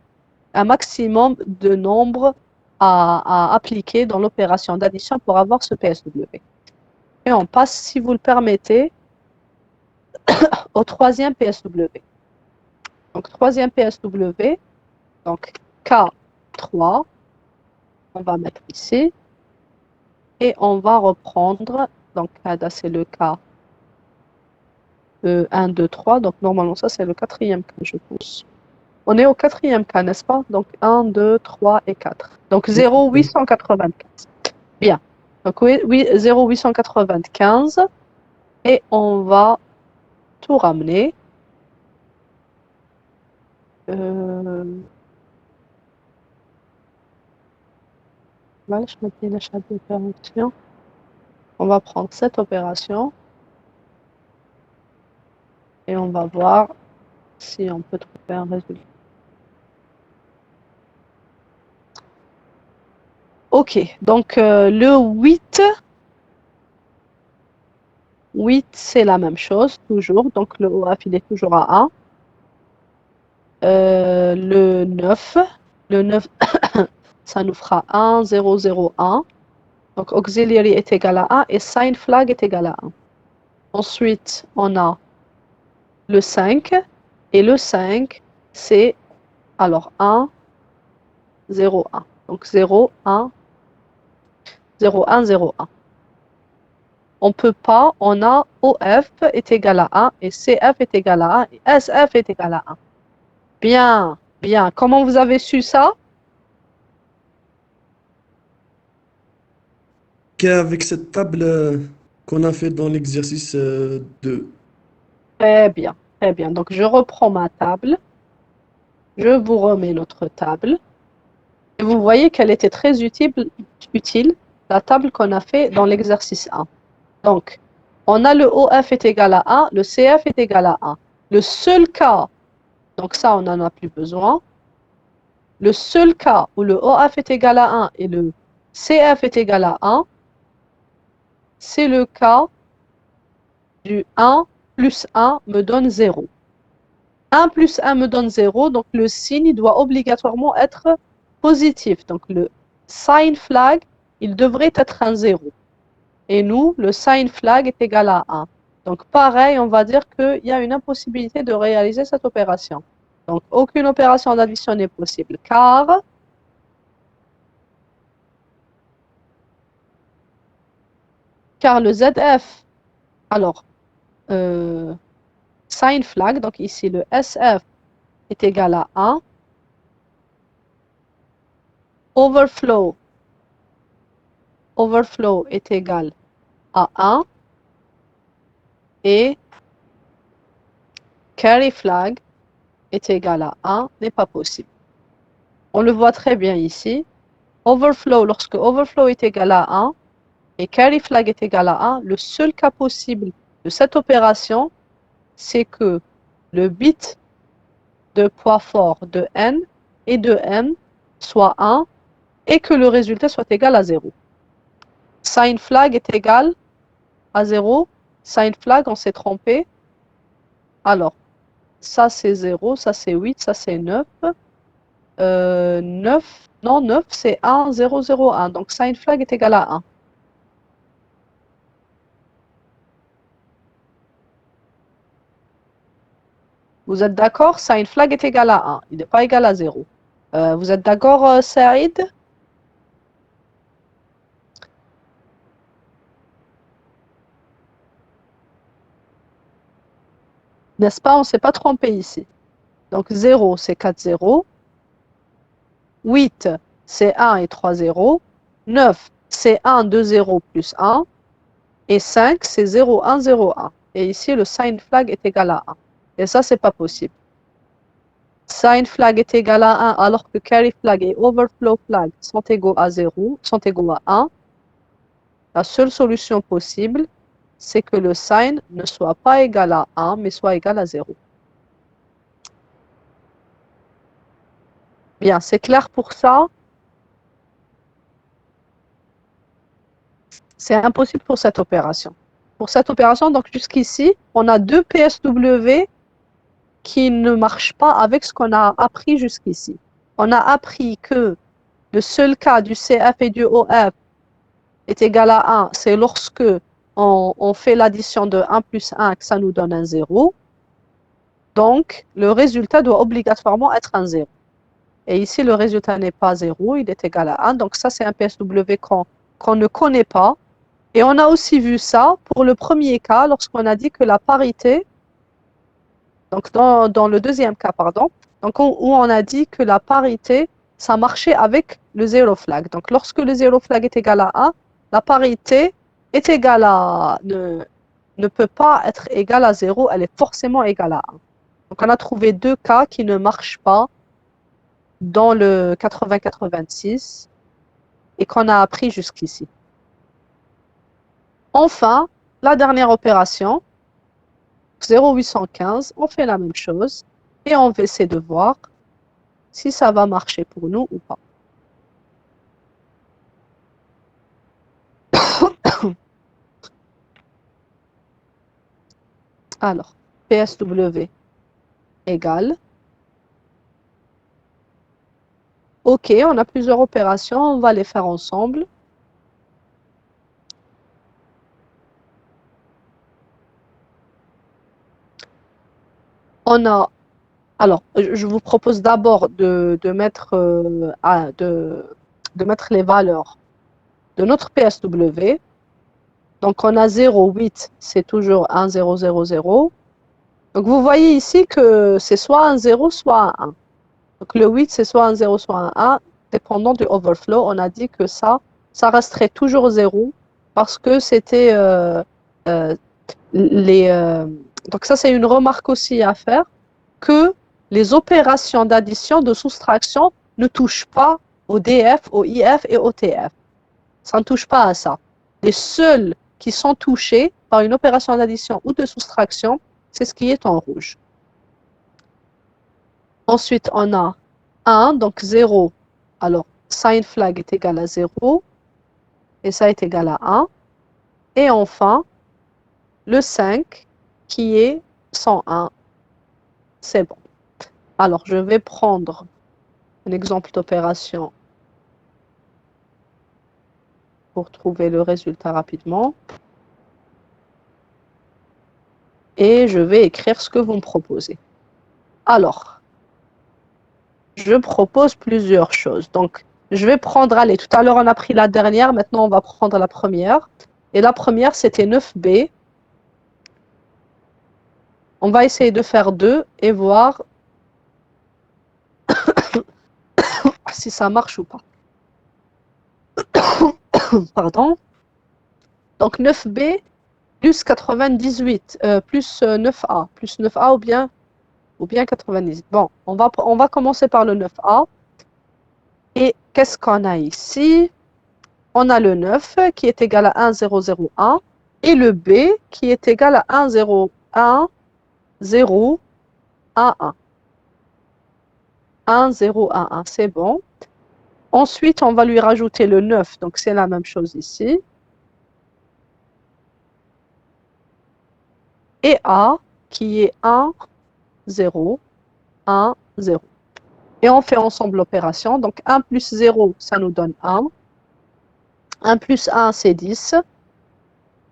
un maximum de nombres à appliquer dans l'opération d'addition pour avoir ce PSW. Et on passe, si vous le permettez, au troisième PSW. Donc, troisième PSW, donc K3, on va mettre ici, et on va reprendre, donc c'est le cas 1, 2, 3, donc normalement ça c'est le quatrième cas, je pense. On est au quatrième cas, n'est-ce pas? Donc 1, 2, 3 et 4. Donc 0,895. Bien. Donc oui, 0,895, et on va tout ramener. On va prendre cette opération et on va voir si on peut trouver un résultat. Ok, donc le 8, c'est la même chose, toujours. Donc le OF, il est toujours à 1. Le 9, ça nous fera 1, 0, 0, 1. Donc auxiliary est égal à 1 et sign flag est égal à 1. Ensuite, on a le 5. Et le 5, c'est alors 1, 0, 1. Donc 0, 1, 0, 1, 0, 1. On ne peut pas, on a OF est égal à 1 et CF est égal à 1 et SF est égal à 1. Bien, bien. Comment vous avez su ça? Qu'avec cette table qu'on a fait dans l'exercice 2. Très bien, très bien. Donc je reprends ma table. Je vous remets notre table. Et vous voyez qu'elle était très utile, la table qu'on a fait dans l'exercice 1. Donc, on a le OF est égal à 1, le CF est égal à 1. Le seul cas, donc ça on n'en a plus besoin, le seul cas où le OF est égal à 1 et le CF est égal à 1, c'est le cas du 1 plus 1 me donne 0. 1 plus 1 me donne 0, donc le signe doit obligatoirement être positif. Donc le sign flag, il devrait être un 0. Et nous, le sign flag est égal à 1. Donc pareil, on va dire qu'il y a une impossibilité de réaliser cette opération. Donc aucune opération d'addition n'est possible, car le ZF, alors, sign flag, donc ici le SF est égal à 1. Overflow est égal à 1. Et carry flag est égal à 1 n'est pas possible. On le voit très bien ici. Overflow, lorsque overflow est égal à 1 et carry flag est égal à 1, le seul cas possible de cette opération, c'est que le bit de poids fort de n et de m soit 1 et que le résultat soit égal à 0. Sign flag est égal à 0. Sign flag, on s'est trompé. Alors, ça c'est 0, ça c'est 8, ça c'est 9. 9, non 9 c'est 1, 0, 0, 1. Donc sign flag est égal à 1. Vous êtes d'accord? Sign flag est égal à 1. Il n'est pas égal à 0. Vous êtes d'accord, Saïd? N'est-ce pas? On ne s'est pas trompé ici. Donc 0, c'est 4 0. 8, c'est 1 et 3 0. 9, c'est 1, 2 0 plus 1. Et 5, c'est 0, 1, 0, 1. Et ici, le sign flag est égal à 1. Et ça, c'est pas possible. Sign flag est égal à 1 alors que carry flag et overflow flag sont égaux à 0, sont égaux à 1. La seule solution possible, c'est que le sign ne soit pas égal à 1, mais soit égal à 0. Bien, c'est clair pour ça? C'est impossible pour cette opération. Pour cette opération, donc jusqu'ici, on a deux PSW qui ne marchent pas avec ce qu'on a appris jusqu'ici. On a appris que le seul cas du CF et du OF est égal à 1, c'est lorsque on fait l'addition de 1 plus 1 que ça nous donne un 0. Donc, le résultat doit obligatoirement être un 0. Et ici, le résultat n'est pas 0, il est égal à 1. Donc ça, c'est un PSW qu'on ne connaît pas. Et on a aussi vu ça pour le premier cas, lorsqu'on a dit que la parité, donc dans le deuxième cas, pardon, donc où on a dit que la parité, ça marchait avec le zero flag. Donc lorsque le zero flag est égal à 1, la parité est égale à, ne peut pas être égale à 0, elle est forcément égale à 1. Donc on a trouvé deux cas qui ne marchent pas dans le 80-86 et qu'on a appris jusqu'ici. Enfin, la dernière opération, 0,815, on fait la même chose et on va essayer de voir si ça va marcher pour nous ou pas. Alors, PSW égale. OK, on a plusieurs opérations, on va les faire ensemble. On a, alors, je vous propose d'abord de mettre les valeurs de notre PSW. Donc, on a 0, 8, c'est toujours 1, 0, 0, 0. Donc, vous voyez ici que c'est soit un 0, soit un 1. Donc, le 8, c'est soit un 0, soit un 1. Dépendant du overflow, on a dit que ça resterait toujours 0 parce que c'était donc ça, c'est une remarque aussi à faire, que les opérations d'addition, de soustraction ne touchent pas au DF, au IF et au TF. Ça ne touche pas à ça. Les seuls qui sont touchés par une opération d'addition ou de soustraction, c'est ce qui est en rouge. Ensuite, on a 1, donc 0. Alors, sign flag est égal à 0. Et ça est égal à 1. Et enfin, le 5 qui est 101. C'est bon. Alors, je vais prendre un exemple d'opération pour trouver le résultat rapidement. Et je vais écrire ce que vous me proposez. Alors, je propose plusieurs choses. Donc, je vais prendre, allez, tout à l'heure on a pris la dernière, maintenant on va prendre la première. Et la première, c'était 9B. On va essayer de faire 2 et voir si ça marche ou pas. Pardon. Donc 9B plus 98, plus 9A. Plus 9A ou bien 90. Bon, on va commencer par le 9A. Et qu'est-ce qu'on a ici? On a le 9 qui est égal à 1001 et le B qui est égal à 101 0 1 1. 1 0 1 1, c'est bon. Ensuite, on va lui rajouter le 9, donc c'est la même chose ici. et A qui est 1, 0, 1, 0. Et on fait ensemble l'opération. Donc 1 plus 0, ça nous donne 1. 1 plus 1, c'est 10,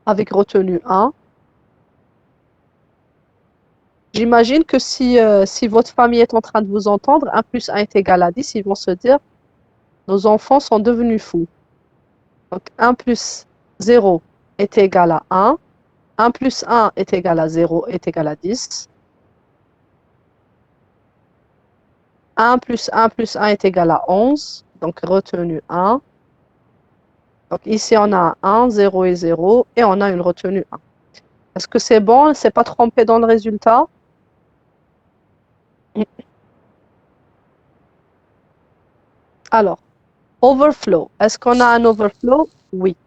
avec retenue 1. J'imagine que si votre famille est en train de vous entendre, 1 plus 1 est égal à 10, ils vont se dire, nos enfants sont devenus fous. Donc 1 plus 0 est égal à 1. 1 plus 1 est égal à 0, est égal à 10. 1 plus 1 plus 1 est égal à 11, donc retenue 1. Donc ici, on a 1, 0 et 0, et on a une retenue 1. Est-ce que c'est bon? C'est pas trompé dans le résultat? Alors, overflow. Est-ce qu'on a un overflow? Oui.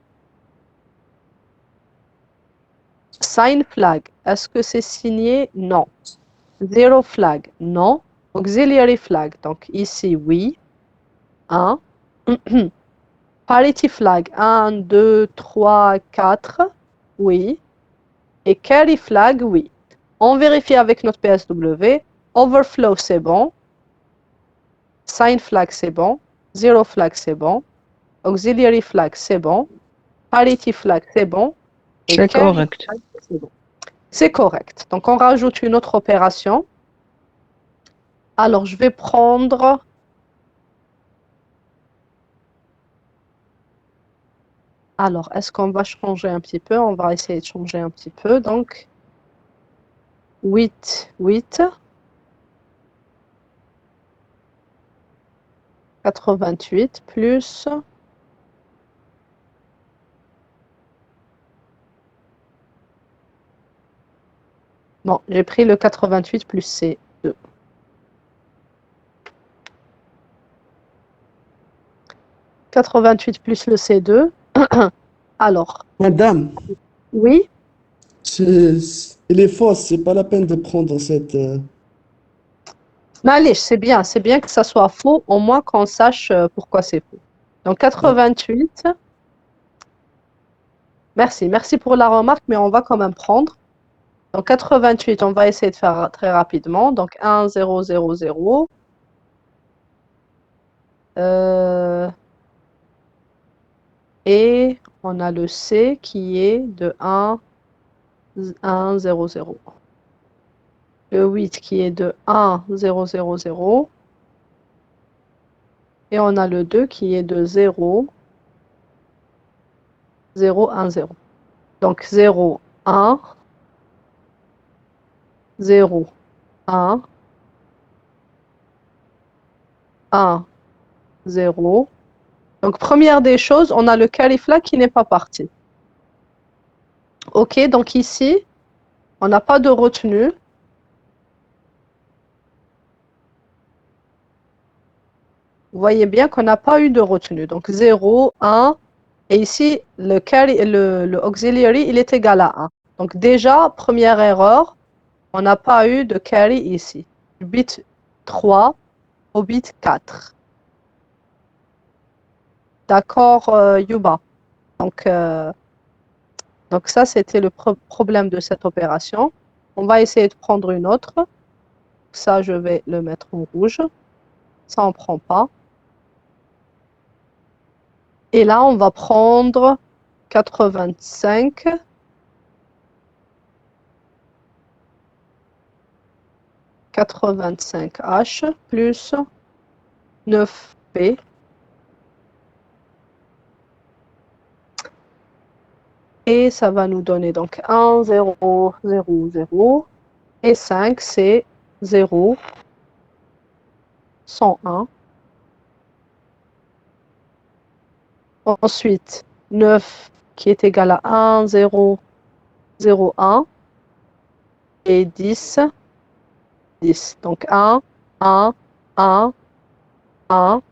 Sign flag. Est-ce que c'est signé? Non. Zero flag? Non. Auxiliary flag. Donc ici, oui. 1. Parity flag. 1, 2, 3, 4. Oui. Et carry flag, oui. On vérifie avec notre PSW. Overflow, c'est bon. Sign flag, c'est bon. Zero flag, c'est bon. Auxiliary flag, c'est bon. Parity flag, c'est bon. Et C'est carry correct. flag, c'est bon. C'est correct. Donc, on rajoute une autre opération. Alors, je vais prendre... Alors, est-ce qu'on va changer un petit peu? On va essayer de changer un petit peu. Donc, 8, 8. 88 plus... Bon, j'ai pris le 88 plus C2. « 88 plus le C2. Alors, Madame, oui, elle est fausse, c'est pas la peine de prendre cette. mais allez, c'est bien que ça soit faux, au moins qu'on sache pourquoi c'est faux. Donc 88, merci pour la remarque, mais on va quand même prendre. Donc 88, on va essayer de faire très rapidement. Donc 1, 0, 0, 0. Et on a le C qui est de 1, 1, 0, 0. Le 8 qui est de 1, 0, 0, 0. Et on a le 2 qui est de 0, 0, 1, 0. Donc 0, 1, 0, 1, 1, 0. Donc première des choses, on a le califla qui n'est pas parti. Ok, donc ici, on n'a pas de retenue. Vous voyez bien qu'on n'a pas eu de retenue. Donc 0, 1. Et ici, le auxiliary, il est égal à 1. Donc déjà, première erreur, on n'a pas eu de carry ici. Du bit 3 au bit 4. D'accord, Yuba. Donc ça, c'était le problème de cette opération. On va essayer de prendre une autre. Ça, je vais le mettre en rouge. Ça, on ne prend pas. Et là, on va prendre 85. 85H plus 9P. Et ça va nous donner donc 1, 0, 0, 0. Et 5, c'est 0, 101. Ensuite, 9 qui est égal à 1, 0, 0, 1. Et 10, 10. Donc 1, 1, 1, 1.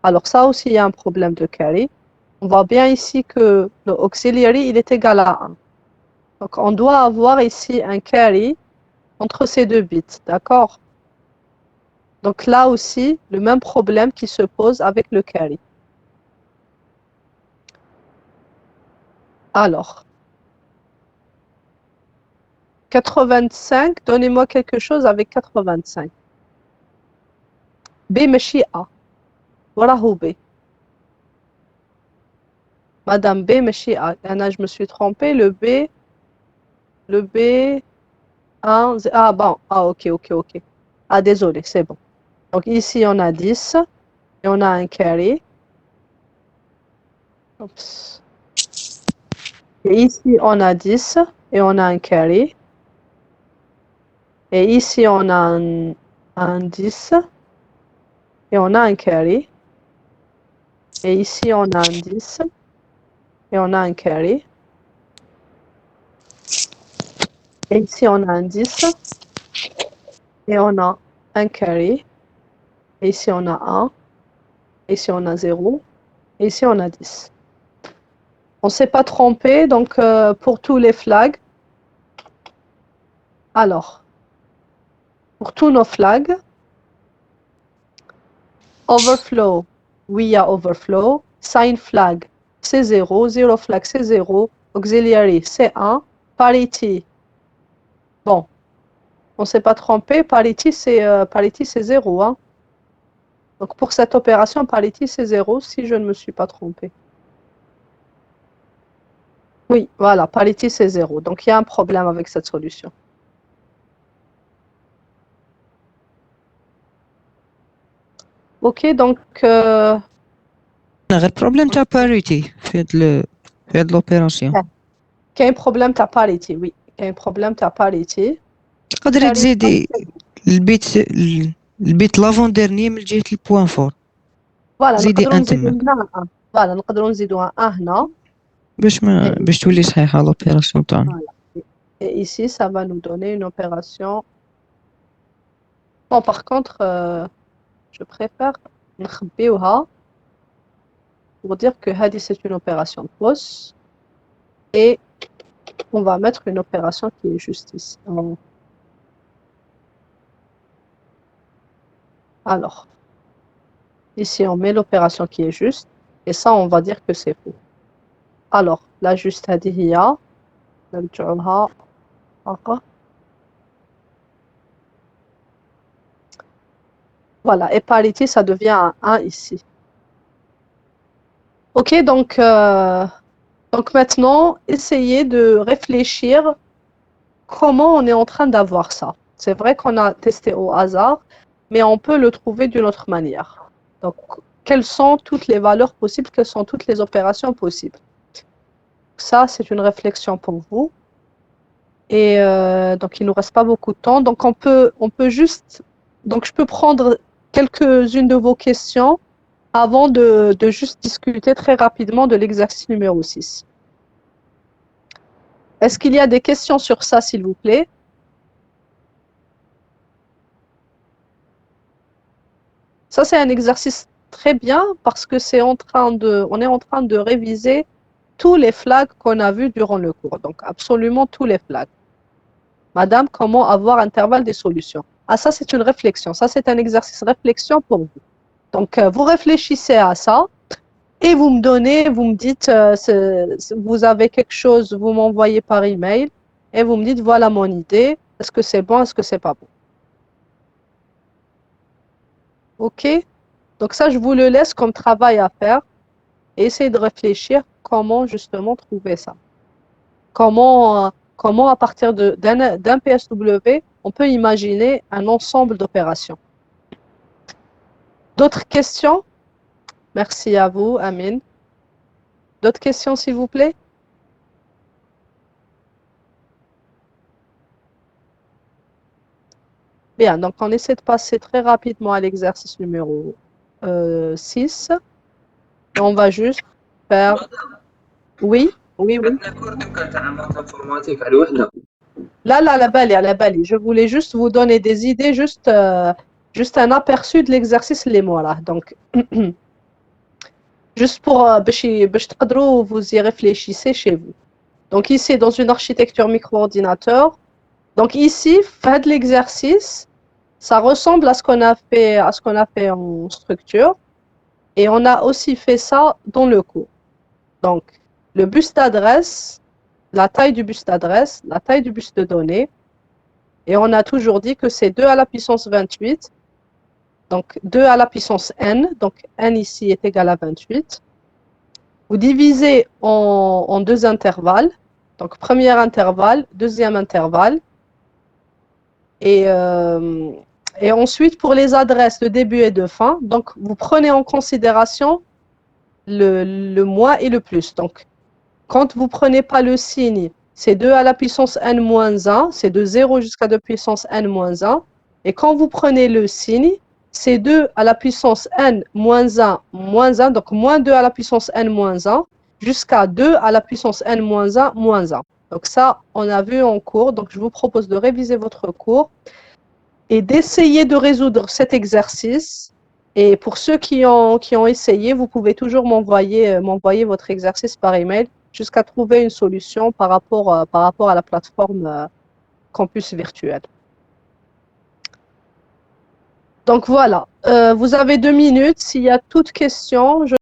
Alors ça aussi, il y a un problème de carry. On voit bien ici que le auxiliary, il est égal à 1. Donc on doit avoir ici un carry entre ces deux bits, d'accord? Donc là aussi, le même problème qui se pose avec le carry. Alors, 85, donnez-moi quelque chose avec 85. B ماشي A. Voilà هو B. Madame B ماشي A. Anna, je me suis trompée. Le B 1, ah bon, ah ok. Ah désolé, c'est bon. Donc ici on a 10 et on a un carré. Oups. Et ici on a 10 et on a un carré. Et ici on a un 10 et on a un carré. Et ici on a un 10 et on a un carré. Et ici on a un 10 et on a un carré. Et ici on a 1. Et ici on a 0. Et ici on a 10. On ne s'est pas trompé, donc pour tous les flags. Alors, pour tous nos flags, overflow, oui, il y a overflow. Sign flag, c'est 0. Zero flag, c'est 0. Auxiliary, c'est 1. Parity, bon, on ne s'est pas trompé. Parity, c'est 0. Hein. Donc pour cette opération, parity, c'est 0 si je ne me suis pas trompé. Oui, voilà, parity, c'est 0. Donc il y a un problème avec cette solution. Ok, donc غير بروبليم تاع باريتي في هاد لوبيراسيون. كاين بروبليم تاع باريتي، وي كاين بروبليم تاع باريتي. تقدري تزيدي البيت لافون ديرني من جهة البوان فور. فوالا زيدي نقدروا ان نزيدوا تما هنا فوالا نقدروا نزيدوا ان هنا. باش تولي صحيحة لوبيراسيون تاعنا. Et ici, ça va nous donner une opération. Bon, par contre, je préfère نخبيوها pour dire que هذه c'est une opération fausse. Et on va mettre une opération qui est juste ici. Alors, ici, on met l'opération qui est juste. Et ça, on va dire que c'est faux. Alors, la juste هذه هي نرجعوا لها هكا. Voilà, et parity, ça devient un 1 ici. Ok, donc maintenant, essayez de réfléchir comment on est en train d'avoir ça. C'est vrai qu'on a testé au hasard, mais on peut le trouver d'une autre manière. Donc, quelles sont toutes les valeurs possibles, quelles sont toutes les opérations possibles. Ça, c'est une réflexion pour vous. Et donc, il ne nous reste pas beaucoup de temps. Donc, on peut juste... Donc, je peux prendre quelques-unes de vos questions avant de juste discuter très rapidement de l'exercice numéro 6. Est-ce qu'il y a des questions sur ça, s'il vous plaît? Ça, c'est un exercice très bien parce que on est en train de réviser tous les flags qu'on a vus durant le cours. Donc, absolument tous les flags. Madame, comment avoir intervalle des solutions? Ah, ça, c'est une réflexion. Ça, c'est un exercice réflexion pour vous. Donc, vous réfléchissez à ça et vous me donnez, vous me dites, vous avez quelque chose, vous m'envoyez par email et vous me dites, voilà mon idée. Est-ce que c'est bon, est-ce que c'est pas bon? Ok? Donc ça, je vous le laisse comme travail à faire et essayez de réfléchir comment justement trouver ça. Comment à partir d'un PSW, on peut imaginer un ensemble d'opérations. D'autres questions? Merci à vous, Amine. D'autres questions, s'il vous plaît? Bien, donc on essaie de passer très rapidement à l'exercice numéro 6. Et on va juste faire... Oui. Là, la balie. Je voulais juste vous donner des idées, juste un aperçu de l'exercice les mots là. Donc, juste pour vous y réfléchissez chez vous. Donc ici, dans une architecture micro-ordinateur, donc ici, faites l'exercice, ça ressemble à ce qu'on a fait en structure, et on a aussi fait ça dans le cours. Donc, le bus d'adresse, la taille du bus d'adresse, la taille du bus de données, Et on a toujours dit que c'est 2 à la puissance 28. Donc 2 à la puissance n. Donc n ici est égal à 28. Vous divisez en 2 intervalles. Donc premier intervalle, deuxième intervalle. Et ensuite, pour les adresses de début et de fin, donc vous prenez en considération le moins et le plus. Donc, quand vous ne prenez pas le signe, c'est 2 à la puissance n-1, c'est de 0 jusqu'à 2 puissance n-1. Et quand vous prenez le signe, c'est 2 à la puissance n-1, -1, donc moins 2 à la puissance n-1, jusqu'à 2 à la puissance n-1, -1. Donc ça, on a vu en cours. Donc je vous propose de réviser votre cours et d'essayer de résoudre cet exercice. Et pour ceux qui ont essayé, vous pouvez toujours m'envoyer votre exercice par email jusqu'à trouver une solution par rapport à la plateforme Campus Virtuel. Donc voilà, vous avez 2 minutes. S'il y a toute question,